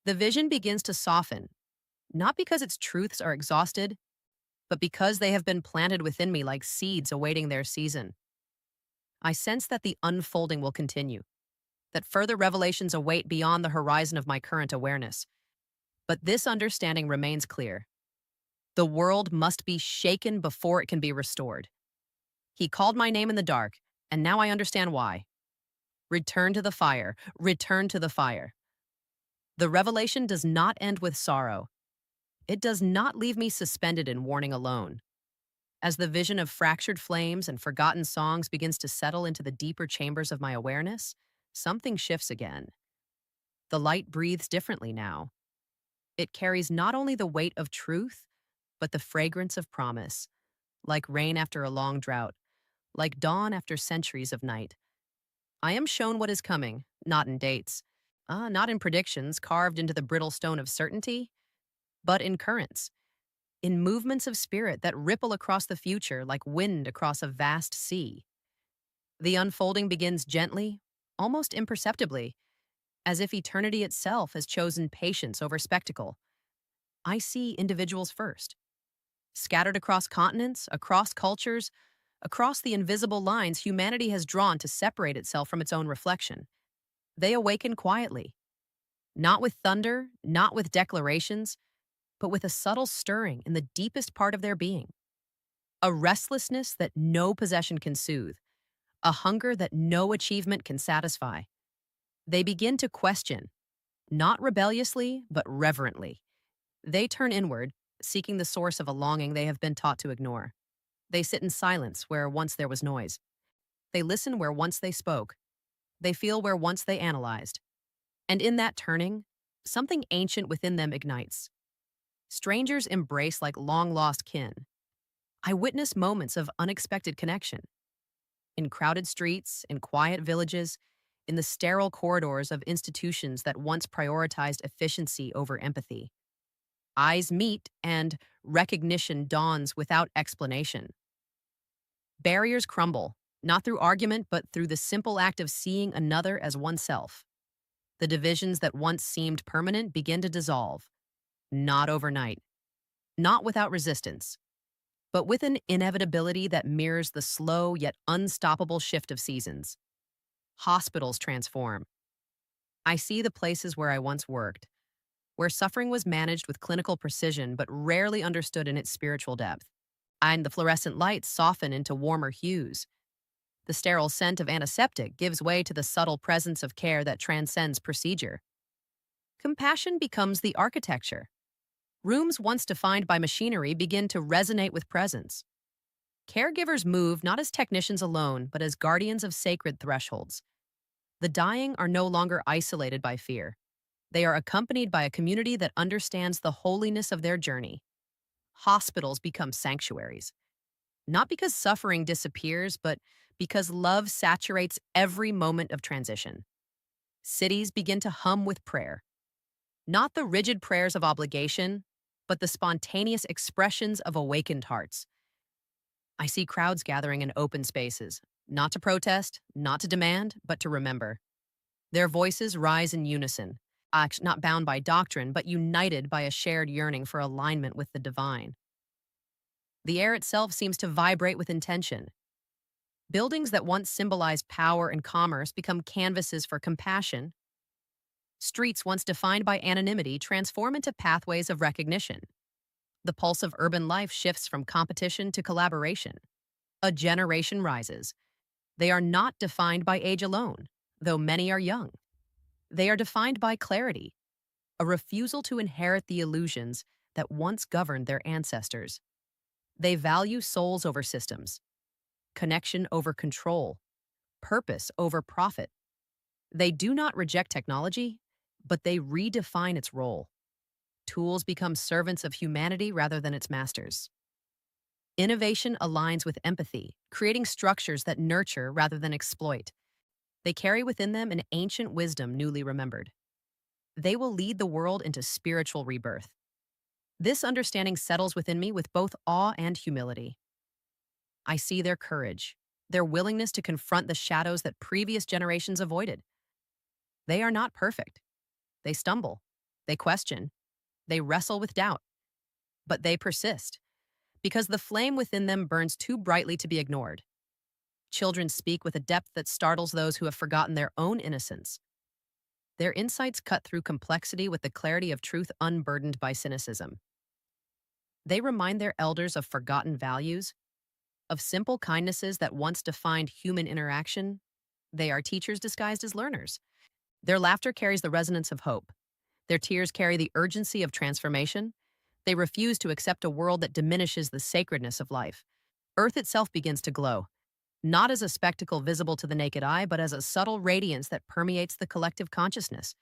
The vision begins to soften, not because its truths are exhausted, but because they have been planted within me like seeds awaiting their season. I sense that the unfolding will continue, that further revelations await beyond the horizon of my current awareness. But this understanding remains clear. The world must be shaken before it can be restored. He called my name in the dark, and now I understand why. Return to the fire, return to the fire. The revelation does not end with sorrow. It does not leave me suspended in warning alone. As the vision of fractured flames and forgotten songs begins to settle into the deeper chambers of my awareness, something shifts again. The light breathes differently now. It carries not only the weight of truth, but the fragrance of promise, like rain after a long drought, like dawn after centuries of night. I am shown what is coming, not in dates, not in predictions carved into the brittle stone of certainty, but in currents, in movements of spirit that ripple across the future like wind across a vast sea. The unfolding begins gently, almost imperceptibly, as if eternity itself has chosen patience over spectacle. I see individuals first, scattered across continents, across cultures, across the invisible lines humanity has drawn to separate itself from its own reflection. They awaken quietly, not with thunder, not with declarations, but with a subtle stirring in the deepest part of their being. A restlessness that no possession can soothe, a hunger that no achievement can satisfy. They begin to question, not rebelliously, but reverently. They turn inward, seeking the source of a longing they have been taught to ignore. They sit in silence where once there was noise. They listen where once they spoke. They feel where once they analyzed. And in that turning, something ancient within them ignites. Strangers embrace like long lost kin. I witness moments of unexpected connection. In crowded streets, in quiet villages, in the sterile corridors of institutions that once prioritized efficiency over empathy. Eyes meet and recognition dawns without explanation. Barriers crumble, not through argument, but through the simple act of seeing another as oneself. The divisions that once seemed permanent begin to dissolve, not overnight, not without resistance, but with an inevitability that mirrors the slow yet unstoppable shift of seasons. Hospitals transform. I see the places where I once worked, where suffering was managed with clinical precision but rarely understood in its spiritual depth. And the fluorescent lights soften into warmer hues. The sterile scent of antiseptic gives way to the subtle presence of care that transcends procedure. Compassion becomes the architecture. Rooms once defined by machinery begin to resonate with presence. Caregivers move not as technicians alone, but as guardians of sacred thresholds. The dying are no longer isolated by fear. They are accompanied by a community that understands the holiness of their journey. Hospitals become sanctuaries, not because suffering disappears, but because love saturates every moment of transition. Cities begin to hum with prayer, not the rigid prayers of obligation, but the spontaneous expressions of awakened hearts. I see crowds gathering in open spaces, not to protest, not to demand, but to remember. Their voices rise in unison, not bound by doctrine, but united by a shared yearning for alignment with the divine. The air itself seems to vibrate with intention. Buildings that once symbolized power and commerce become canvases for compassion. Streets once defined by anonymity transform into pathways of recognition. The pulse of urban life shifts from competition to collaboration. A generation rises. They are not defined by age alone, though many are young. They are defined by clarity, a refusal to inherit the illusions that once governed their ancestors. They value souls over systems, connection over control, purpose over profit. They do not reject technology, but they redefine its role. Tools become servants of humanity rather than its masters. Innovation aligns with empathy, creating structures that nurture rather than exploit. They carry within them an ancient wisdom newly remembered. They will lead the world into spiritual rebirth. This understanding settles within me with both awe and humility. I see their courage, their willingness to confront the shadows that previous generations avoided. They are not perfect. They stumble, they question, they wrestle with doubt, but they persist because the flame within them burns too brightly to be ignored. Children speak with a depth that startles those who have forgotten their own innocence. Their insights cut through complexity with the clarity of truth unburdened by cynicism. They remind their elders of forgotten values, of simple kindnesses that once defined human interaction. They are teachers disguised as learners. Their laughter carries the resonance of hope. Their tears carry the urgency of transformation. They refuse to accept a world that diminishes the sacredness of life. Earth itself begins to glow, not as a spectacle visible to the naked eye, but as a subtle radiance that permeates the collective consciousness.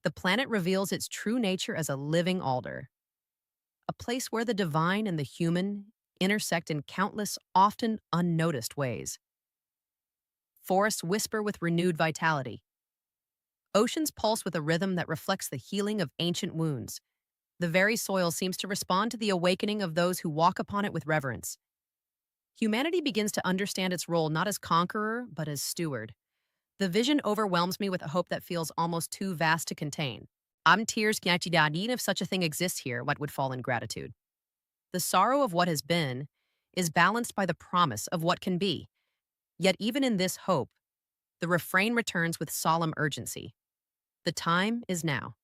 The planet reveals its true nature as a living altar, a place where the divine and the human intersect in countless, often unnoticed ways. Forests whisper with renewed vitality. Oceans pulse with a rhythm that reflects the healing of ancient wounds. The very soil seems to respond to the awakening of those who walk upon it with reverence. Humanity begins to understand its role not as conqueror, but as steward. The vision overwhelms me with a hope that feels almost too vast to contain. Am tears kniatidadin if such a thing exists here, what would fall in gratitude? The sorrow of what has been is balanced by the promise of what can be. Yet even in this hope, the refrain returns with solemn urgency. The time is now.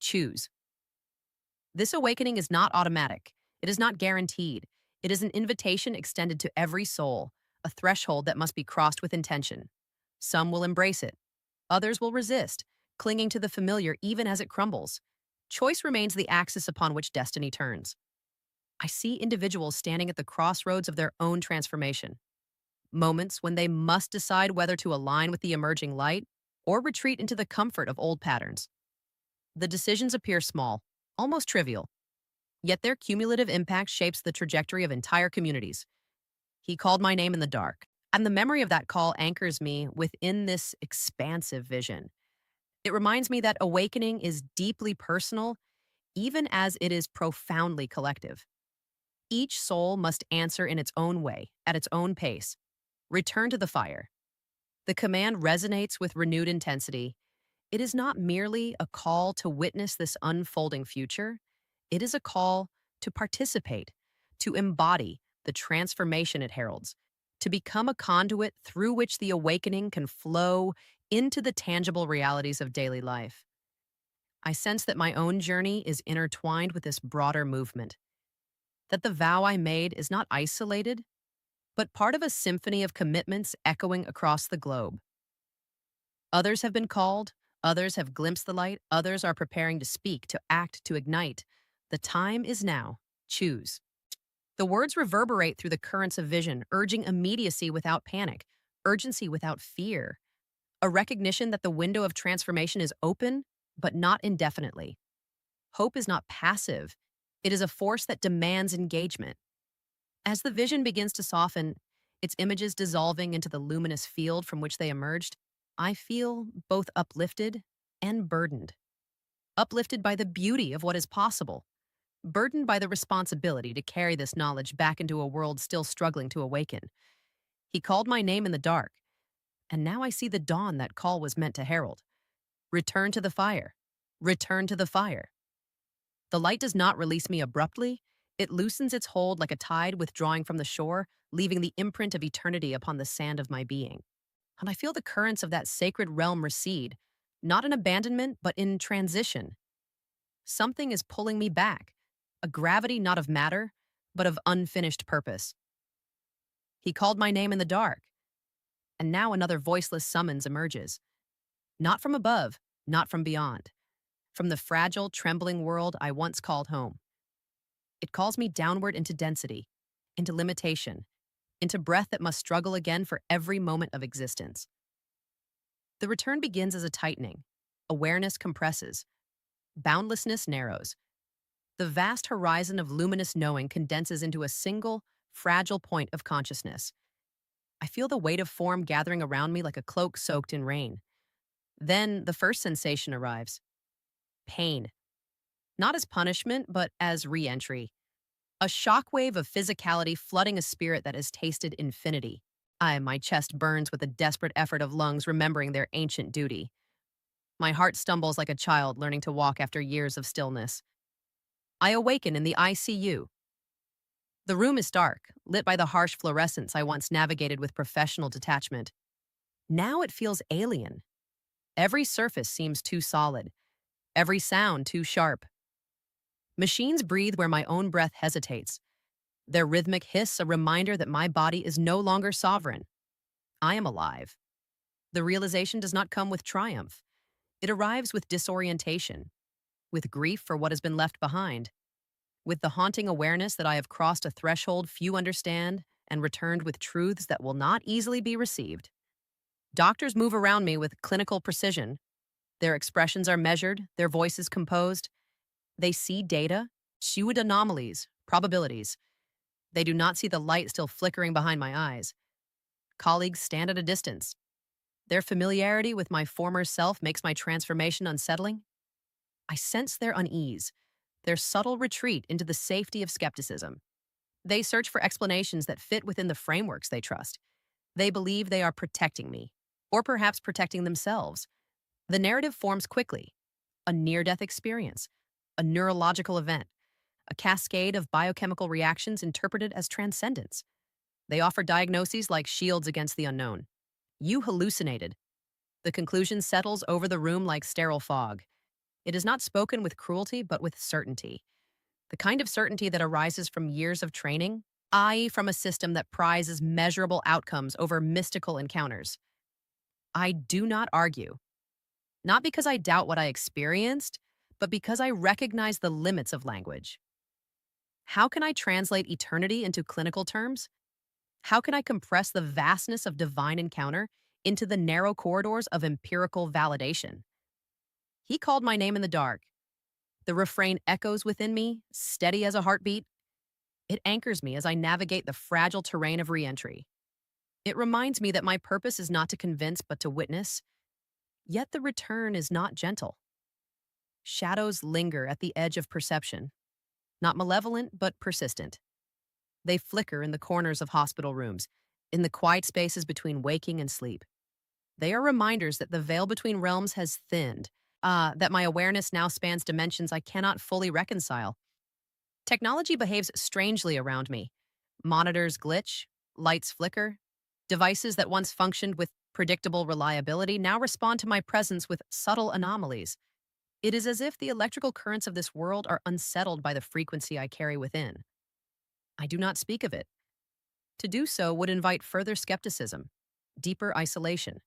Choose. This awakening is not automatic. It is not guaranteed. It is an invitation extended to every soul, a threshold that must be crossed with intention. Some will embrace it. Others will resist, clinging to the familiar even as it crumbles. Choice remains the axis upon which destiny turns. I see individuals standing at the crossroads of their own transformation, moments when they must decide whether to align with the emerging light or retreat into the comfort of old patterns. The decisions appear small, almost trivial, yet their cumulative impact shapes the trajectory of entire communities. He called my name in the dark, and the memory of that call anchors me within this expansive vision. It reminds me that awakening is deeply personal, even as it is profoundly collective. Each soul must answer in its own way, at its own pace. Return to the fire. The command resonates with renewed intensity. It is not merely a call to witness this unfolding future, it is a call to participate, to embody the transformation it heralds, to become a conduit through which the awakening can flow into the tangible realities of daily life. I sense that my own journey is intertwined with this broader movement, that the vow I made is not isolated, but part of a symphony of commitments echoing across the globe. Others have been called, others have glimpsed the light, others are preparing to speak, to act, to ignite. The time is now. Choose. The words reverberate through the currents of vision, urging immediacy without panic, urgency without fear, a recognition that the window of transformation is open, but not indefinitely. Hope is not passive, it is a force that demands engagement. As the vision begins to soften, its images dissolving into the luminous field from which they emerged, I feel both uplifted and burdened. Uplifted by the beauty of what is possible, burdened by the responsibility to carry this knowledge back into a world still struggling to awaken. He called my name in the dark, and now I see the dawn that call was meant to herald. Return to the fire. Return to the fire. The light does not release me abruptly. It loosens its hold like a tide withdrawing from the shore, leaving the imprint of eternity upon the sand of my being. And I feel the currents of that sacred realm recede, not in abandonment, but in transition. Something is pulling me back, a gravity not of matter, but of unfinished purpose. He called my name in the dark, and now another voiceless summons emerges. Not from above, not from beyond, from the fragile, trembling world I once called home. It calls me downward into density, into limitation, into breath that must struggle again for every moment of existence. The return begins as a tightening. Awareness compresses. Boundlessness narrows. The vast horizon of luminous knowing condenses into a single, fragile point of consciousness. I feel the weight of form gathering around me like a cloak soaked in rain. Then the first sensation arrives. Pain. Not as punishment, but as re-entry. A shockwave of physicality flooding a spirit that has tasted infinity. My chest burns with a desperate effort of lungs remembering their ancient duty. My heart stumbles like a child learning to walk after years of stillness. I awaken in the ICU. The room is dark, lit by the harsh fluorescence I once navigated with professional detachment. Now it feels alien. Every surface seems too solid, every sound too sharp. Machines breathe where my own breath hesitates. Their rhythmic hiss a reminder that my body is no longer sovereign. I am alive. The realization does not come with triumph. It arrives with disorientation, with grief for what has been left behind, with the haunting awareness that I have crossed a threshold few understand and returned with truths that will not easily be received. Doctors move around me with clinical precision. Their expressions are measured, their voices composed. They see data, skewed anomalies, probabilities. They do not see the light still flickering behind my eyes. Colleagues stand at a distance. Their familiarity with my former self makes my transformation unsettling. I sense their unease, their subtle retreat into the safety of skepticism. They search for explanations that fit within the frameworks they trust. They believe they are protecting me, or perhaps protecting themselves. The narrative forms quickly. A near-death experience, a neurological event, a cascade of biochemical reactions interpreted as transcendence. They offer diagnoses like shields against the unknown. You hallucinated. The conclusion settles over the room like sterile fog. It is not spoken with cruelty, but with certainty. The kind of certainty that arises from years of training, i.e., from a system that prizes measurable outcomes over mystical encounters. I do not argue. Not because I doubt what I experienced, but because I recognize the limits of language. How can I translate eternity into clinical terms? How can I compress the vastness of divine encounter into the narrow corridors of empirical validation? He called my name in the dark. The refrain echoes within me, steady as a heartbeat. It anchors me as I navigate the fragile terrain of reentry. It reminds me that my purpose is not to convince but to witness, yet the return is not gentle. Shadows linger at the edge of perception, not malevolent but persistent. They flicker in the corners of hospital rooms, in the quiet spaces between waking and sleep. They are reminders that the veil between realms has thinned, that my awareness now spans dimensions I cannot fully reconcile. Technology behaves strangely around me. Monitors glitch, lights flicker. Devices that once functioned with predictable reliability now respond to my presence with subtle anomalies. It is as if the electrical currents of this world are unsettled by the frequency I carry within. I do not speak of it. To do so would invite further skepticism, deeper isolation.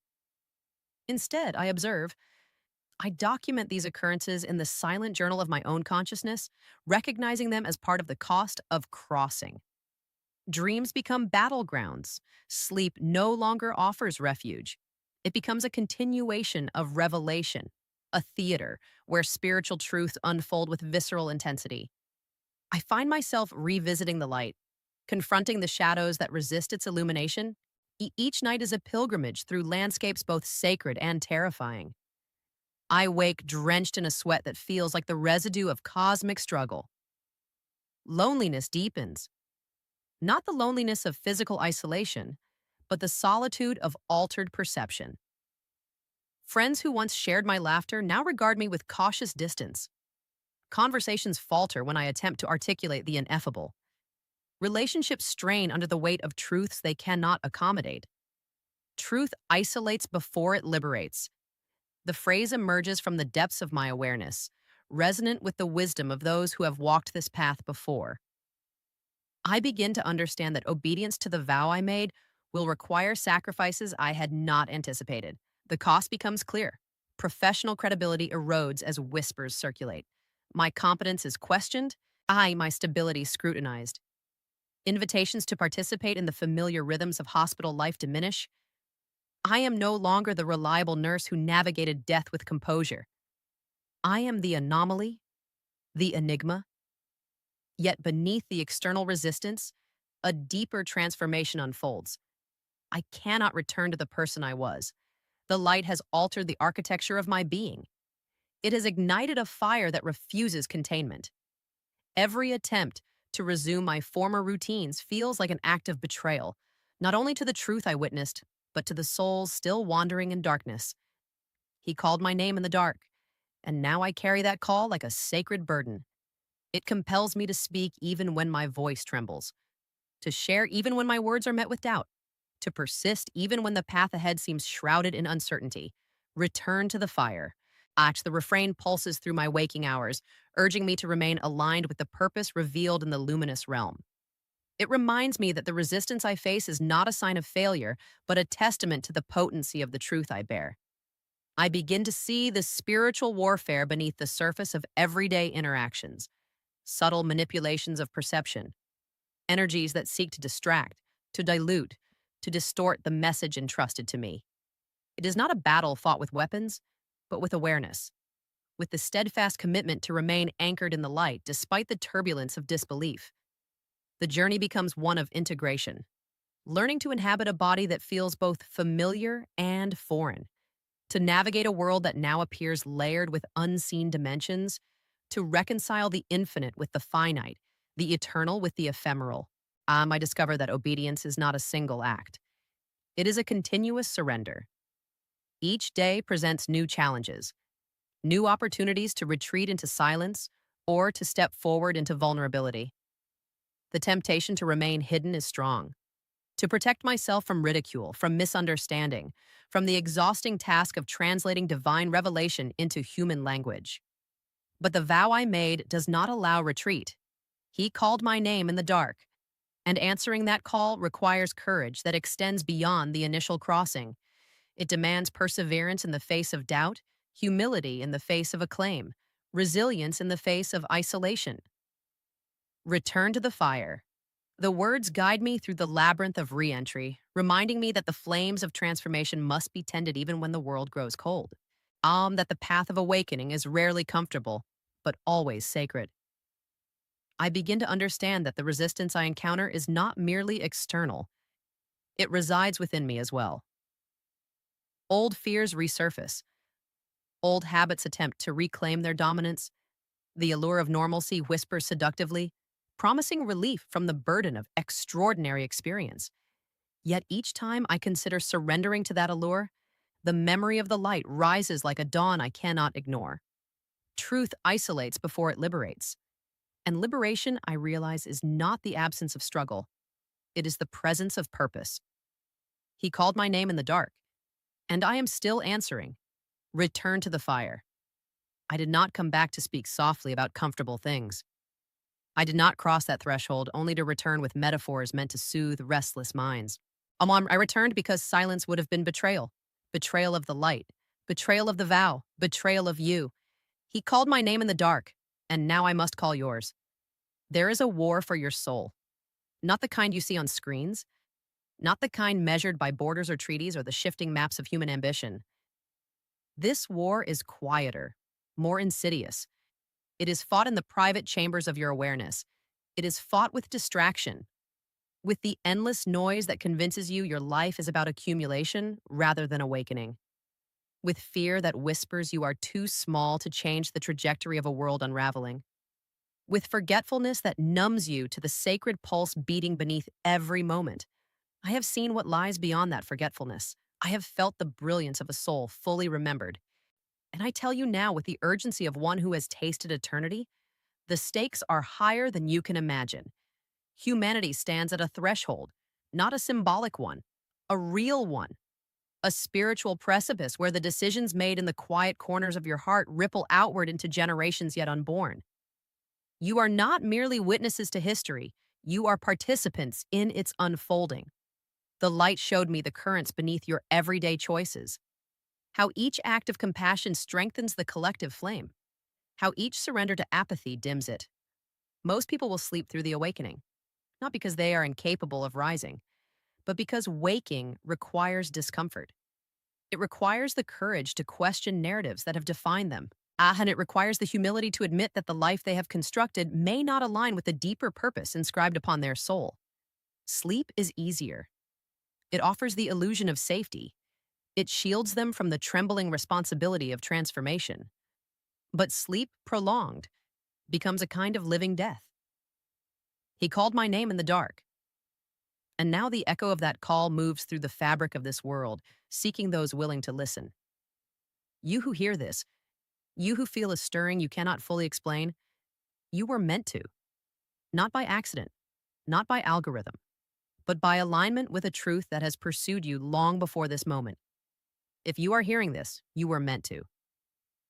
Instead, I observe, I document these occurrences in the silent journal of my own consciousness, recognizing them as part of the cost of crossing. Dreams become battlegrounds. Sleep no longer offers refuge. It becomes a continuation of revelation, a theater where spiritual truths unfold with visceral intensity. I find myself revisiting the light, confronting the shadows that resist its illumination. Each night is a pilgrimage through landscapes both sacred and terrifying. I wake drenched in a sweat that feels like the residue of cosmic struggle. Loneliness deepens, not the loneliness of physical isolation, but the solitude of altered perception. Friends who once shared my laughter now regard me with cautious distance. Conversations falter when I attempt to articulate the ineffable. Relationships strain under the weight of truths they cannot accommodate. Truth isolates before it liberates. The phrase emerges from the depths of my awareness, resonant with the wisdom of those who have walked this path before. I begin to understand that obedience to the vow I made will require sacrifices I had not anticipated. The cost becomes clear. Professional credibility erodes as whispers circulate. My competence is questioned, my stability scrutinized. Invitations to participate in the familiar rhythms of hospital life diminish. I am no longer the reliable nurse who navigated death with composure. I am the anomaly, the enigma. Yet beneath the external resistance, a deeper transformation unfolds. I cannot return to the person I was. The light has altered the architecture of my being. It has ignited a fire that refuses containment. Every attempt to resume my former routines feels like an act of betrayal, not only to the truth I witnessed, but to the souls still wandering in darkness. He called my name in the dark, and now I carry that call like a sacred burden. It compels me to speak even when my voice trembles, to share even when my words are met with doubt, to persist even when the path ahead seems shrouded in uncertainty. Return to the fire. The refrain pulses through my waking hours, urging me to remain aligned with the purpose revealed in the luminous realm. It reminds me that the resistance I face is not a sign of failure, but a testament to the potency of the truth I bear. I begin to see the spiritual warfare beneath the surface of everyday interactions, subtle manipulations of perception, energies that seek to distract, to dilute, to distort the message entrusted to me. It is not a battle fought with weapons, but with awareness, with the steadfast commitment to remain anchored in the light despite the turbulence of disbelief. The journey becomes one of integration, learning to inhabit a body that feels both familiar and foreign, to navigate a world that now appears layered with unseen dimensions, to reconcile the infinite with the finite, the eternal with the ephemeral. I discover that obedience is not a single act. It is a continuous surrender. Each day presents new challenges, new opportunities to retreat into silence or to step forward into vulnerability. The temptation to remain hidden is strong. To protect myself from ridicule, from misunderstanding, from the exhausting task of translating divine revelation into human language. But the vow I made does not allow retreat. He called my name in the dark, and answering that call requires courage that extends beyond the initial crossing. It demands perseverance in the face of doubt, humility in the face of acclaim, resilience in the face of isolation, return to the fire. The words guide me through the labyrinth of re-entry, reminding me that the flames of transformation must be tended even when the world grows cold. That the path of awakening is rarely comfortable, but always sacred. I begin to understand that the resistance I encounter is not merely external, it resides within me as well. Old fears resurface, old habits attempt to reclaim their dominance, the allure of normalcy whispers seductively, promising relief from the burden of extraordinary experience. Yet each time I consider surrendering to that allure, the memory of the light rises like a dawn I cannot ignore. Truth isolates before it liberates. And liberation, I realize, is not the absence of struggle. It is the presence of purpose. He called my name in the dark, and I am still answering. Return to the fire. I did not come back to speak softly about comfortable things. I did not cross that threshold only to return with metaphors meant to soothe restless minds. I returned because silence would have been betrayal. Betrayal of the light. Betrayal of the vow. Betrayal of you. He called my name in the dark, and now I must call yours. There is a war for your soul. Not the kind you see on screens, not the kind measured by borders or treaties or the shifting maps of human ambition. This war is quieter, more insidious. It is fought in the private chambers of your awareness. It is fought with distraction, with the endless noise that convinces you your life is about accumulation rather than awakening, with fear that whispers you are too small to change the trajectory of a world unraveling, with forgetfulness that numbs you to the sacred pulse beating beneath every moment. I have seen what lies beyond that forgetfulness. I have felt the brilliance of a soul fully remembered. And I tell you now, with the urgency of one who has tasted eternity, the stakes are higher than you can imagine. Humanity stands at a threshold, not a symbolic one, a real one, a spiritual precipice where the decisions made in the quiet corners of your heart ripple outward into generations yet unborn. You are not merely witnesses to history, you are participants in its unfolding. The light showed me the currents beneath your everyday choices, how each act of compassion strengthens the collective flame, how each surrender to apathy dims it. Most people will sleep through the awakening, not because they are incapable of rising, but because waking requires discomfort. It requires the courage to question narratives that have defined them. And it requires the humility to admit that the life they have constructed may not align with the deeper purpose inscribed upon their soul. Sleep is easier. It offers the illusion of safety. It shields them from the trembling responsibility of transformation. But sleep prolonged becomes a kind of living death. He called my name in the dark. And now the echo of that call moves through the fabric of this world, seeking those willing to listen. You who hear this, you who feel a stirring you cannot fully explain, you were meant to. Not by accident, not by algorithm, but by alignment with a truth that has pursued you long before this moment. If you are hearing this, you were meant to.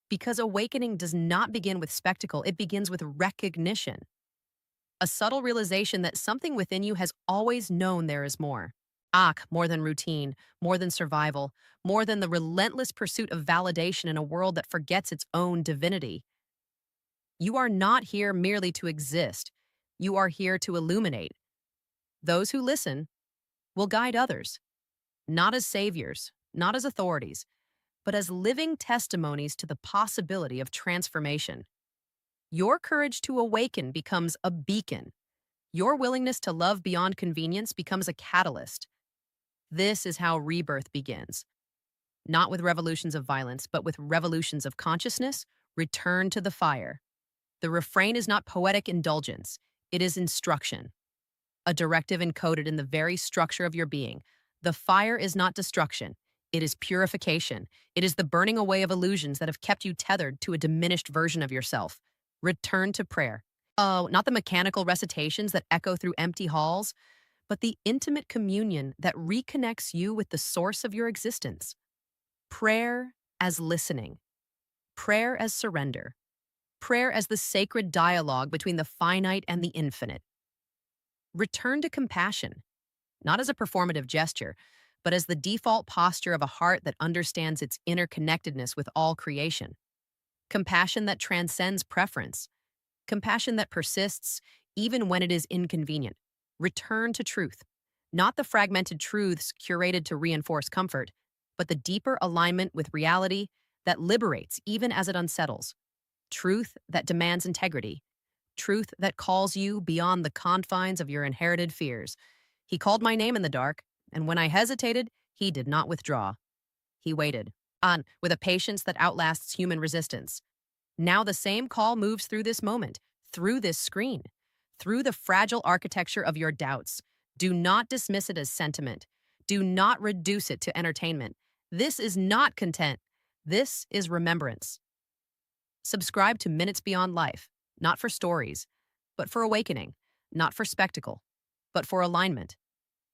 Because awakening does not begin with spectacle, it begins with recognition. A subtle realization that something within you has always known there is more. More than routine, more than survival, more than the relentless pursuit of validation in a world that forgets its own divinity. You are not here merely to exist. You are here to illuminate. Those who listen will guide others, not as saviors, not as authorities, but as living testimonies to the possibility of transformation. Your courage to awaken becomes a beacon. Your willingness to love beyond convenience becomes a catalyst. This is how rebirth begins. Not with revolutions of violence, but with revolutions of consciousness. Return to the fire. The refrain is not poetic indulgence. It is instruction. A directive encoded in the very structure of your being. The fire is not destruction. It is purification. It is the burning away of illusions that have kept you tethered to a diminished version of yourself. Return to prayer. Oh, not the mechanical recitations that echo through empty halls, but the intimate communion that reconnects you with the source of your existence. Prayer as listening. Prayer as surrender. Prayer as the sacred dialogue between the finite and the infinite. Return to compassion, not as a performative gesture, but as the default posture of a heart that understands its interconnectedness with all creation. compassion that transcends preference, compassion that persists even when it is inconvenient. Return to truth, not the fragmented truths curated to reinforce comfort, but the deeper alignment with reality that liberates even as it unsettles. Truth that demands integrity, truth that calls you beyond the confines of your inherited fears. He called my name in the dark, and when I hesitated, he did not withdraw. He waited, on with a patience that outlasts human resistance. Now the same call moves through this moment, through this screen, through the fragile architecture of your doubts. Do not dismiss it as sentiment. Do not reduce it to entertainment. This is not content. This is remembrance. Subscribe to Minutes Beyond Life, not for stories, but for awakening, not for spectacle, but for alignment.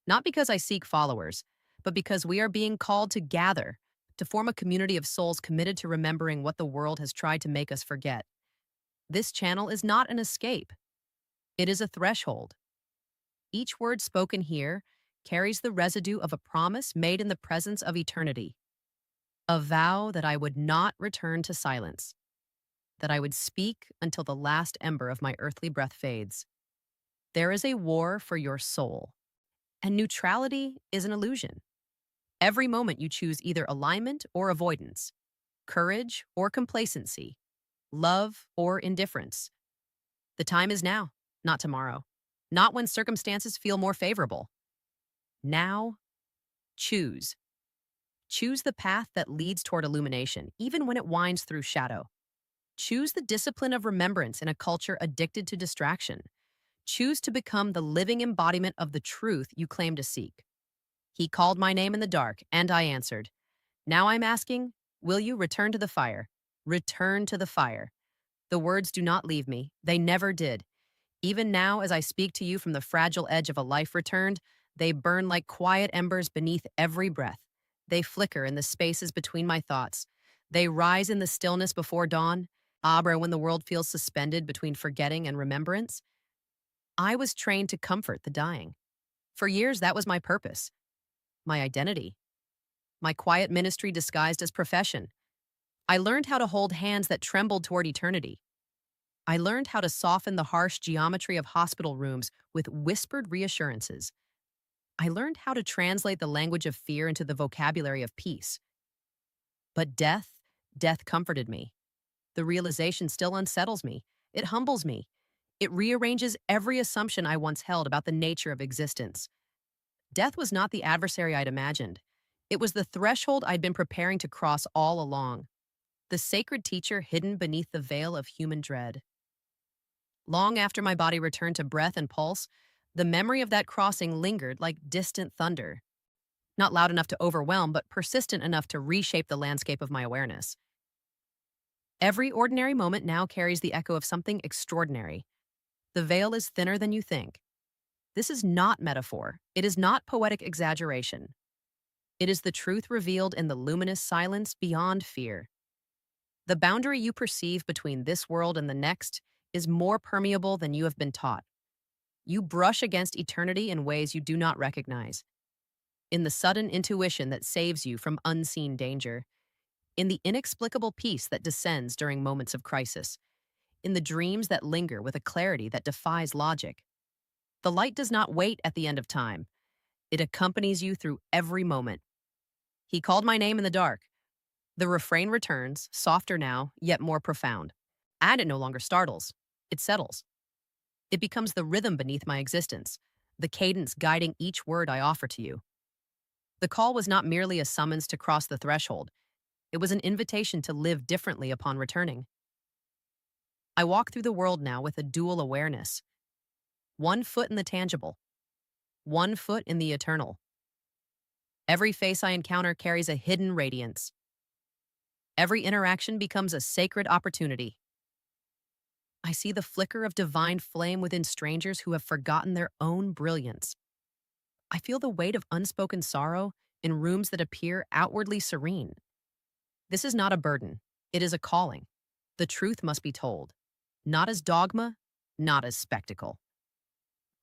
Not because I seek followers, but because we are being called to gather, to form a community of souls committed to remembering what the world has tried to make us forget. This channel is not an escape, it is a threshold. Each word spoken here carries the residue of a promise made in the presence of eternity, a vow that I would not return to silence, that I would speak until the last ember of my earthly breath fades. There is a war for your soul, and neutrality is an illusion. Every moment you choose either alignment or avoidance, courage or complacency, love or indifference. The time is now, not tomorrow, not when circumstances feel more favorable. Now, choose. Choose the path that leads toward illumination, even when it winds through shadow. Choose the discipline of remembrance in a culture addicted to distraction. Choose to become the living embodiment of the truth you claim to seek. He called my name in the dark, and I answered. Now I'm asking, will you return to the fire? Return to the fire. The words do not leave me. They never did. Even now, as I speak to you from the fragile edge of a life returned, they burn like quiet embers beneath every breath. They flicker in the spaces between my thoughts. They rise in the stillness before dawn, Abra when the world feels suspended between forgetting and remembrance. I was trained to comfort the dying. For years, that was my purpose, my identity, my quiet ministry disguised as profession. I learned how to hold hands that trembled toward eternity. I learned how to soften the harsh geometry of hospital rooms with whispered reassurances. I learned how to translate the language of fear into the vocabulary of peace. But death comforted me. The realization still unsettles me. It humbles me. It rearranges every assumption I once held about the nature of existence. Death was not the adversary I'd imagined. It was the threshold I'd been preparing to cross all along, the sacred teacher hidden beneath the veil of human dread. Long after my body returned to breath and pulse, the memory of that crossing lingered like distant thunder, not loud enough to overwhelm, but persistent enough to reshape the landscape of my awareness. Every ordinary moment now carries the echo of something extraordinary. The veil is thinner than you think. This is not metaphor. It is not poetic exaggeration. It is the truth revealed in the luminous silence beyond fear. The boundary you perceive between this world and the next is more permeable than you have been taught. You brush against eternity in ways you do not recognize. In the sudden intuition that saves you from unseen danger. In the inexplicable peace that descends during moments of crisis. In the dreams that linger with a clarity that defies logic. The light does not wait at the end of time. It accompanies you through every moment. He called my name in the dark. The refrain returns, softer now, yet more profound. And it no longer startles. It settles. It becomes the rhythm beneath my existence, the cadence guiding each word I offer to you. The call was not merely a summons to cross the threshold. It was an invitation to live differently upon returning. I walk through the world now with a dual awareness. One foot in the tangible, one foot in the eternal. Every face I encounter carries a hidden radiance. Every interaction becomes a sacred opportunity. I see the flicker of divine flame within strangers who have forgotten their own brilliance. I feel the weight of unspoken sorrow in rooms that appear outwardly serene. This is not a burden. It is a calling. The truth must be told, not as dogma, not as spectacle,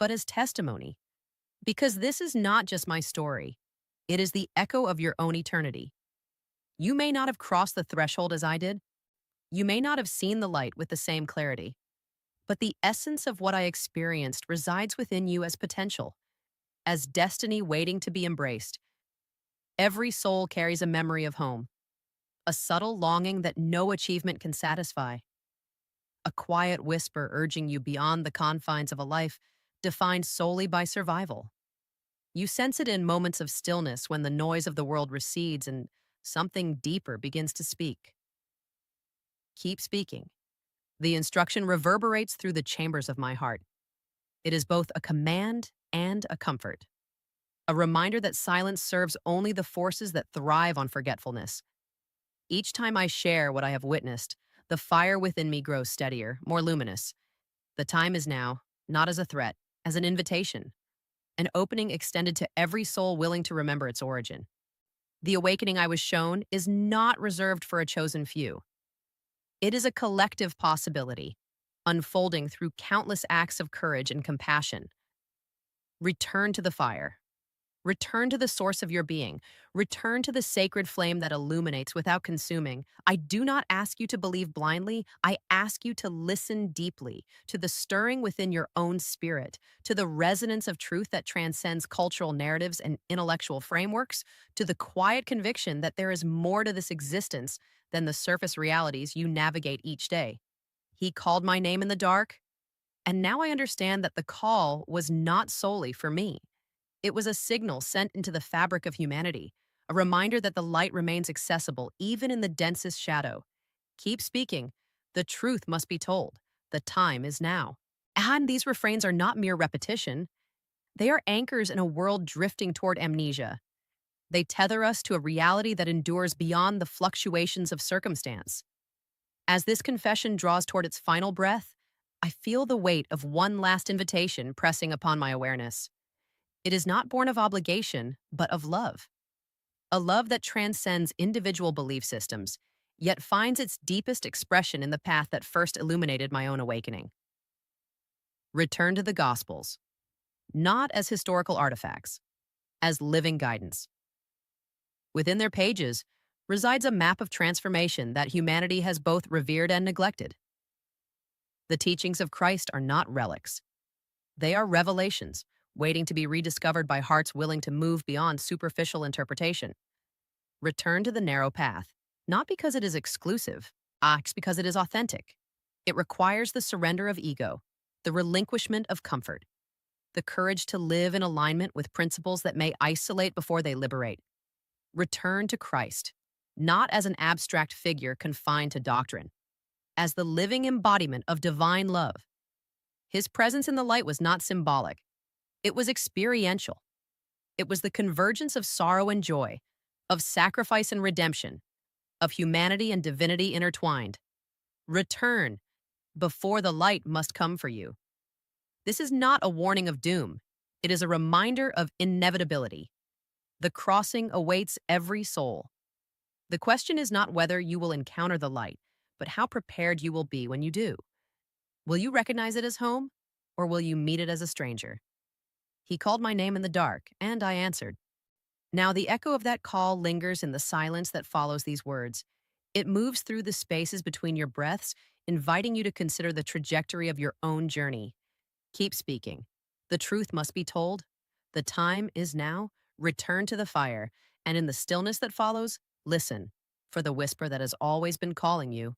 but as testimony. Because this is not just my story. It is the echo of your own eternity. You may not have crossed the threshold as I did, You may not have seen the light with the same clarity, but the essence of what I experienced resides within you as potential, as destiny waiting to be embraced. Every soul carries a memory of home, a subtle longing that no achievement can satisfy, a quiet whisper urging you beyond the confines of a life defined solely by survival. You sense it in moments of stillness when the noise of the world recedes and something deeper begins to speak. Keep speaking. The instruction reverberates through the chambers of my heart. It is both a command and a comfort, a reminder that silence serves only the forces that thrive on forgetfulness. Each time I share what I have witnessed, the fire within me grows steadier, more luminous. The time is now, not as a threat, as an invitation, an opening extended to every soul willing to remember its origin. The awakening I was shown is not reserved for a chosen few. It is a collective possibility, unfolding through countless acts of courage and compassion. Return to the fire. Return to the source of your being. Return to the sacred flame that illuminates without consuming. I do not ask you to believe blindly. I ask you to listen deeply to the stirring within your own spirit, to the resonance of truth that transcends cultural narratives and intellectual frameworks, to the quiet conviction that there is more to this existence than the surface realities you navigate each day. He called my name in the dark, and now I understand that the call was not solely for me. It was a signal sent into the fabric of humanity, a reminder that the light remains accessible even in the densest shadow. Keep speaking. The truth must be told. The time is now. And these refrains are not mere repetition. They are anchors in a world drifting toward amnesia. They tether us to a reality that endures beyond the fluctuations of circumstance. As this confession draws toward its final breath, I feel the weight of one last invitation pressing upon my awareness. It is not born of obligation, but of love. A love that transcends individual belief systems, yet finds its deepest expression in the path that first illuminated my own awakening. Return to the Gospels, not as historical artifacts, as living guidance. Within their pages resides a map of transformation that humanity has both revered and neglected. The teachings of Christ are not relics. They are revelations, waiting to be rediscovered by hearts willing to move beyond superficial interpretation. Return to the narrow path, not because it is exclusive, acts because it is authentic. It requires the surrender of ego, the relinquishment of comfort, the courage to live in alignment with principles that may isolate before they liberate. Return to Christ, not as an abstract figure confined to doctrine, as the living embodiment of divine love. His presence in the light was not symbolic. It was experiential. It was the convergence of sorrow and joy, of sacrifice and redemption, of humanity and divinity intertwined. Return before the light must come for you. This is not a warning of doom. It is a reminder of inevitability. The crossing awaits every soul. The question is not whether you will encounter the light, but how prepared you will be when you do. Will you recognize it as home, or will you meet it as a stranger? He called my name in the dark, and I answered. Now, the echo of that call lingers in the silence that follows these words. It moves through the spaces between your breaths, inviting you to consider the trajectory of your own journey. Keep speaking. The truth must be told. The time is now. Return to the fire, and in the stillness that follows, listen for the whisper that has always been calling you.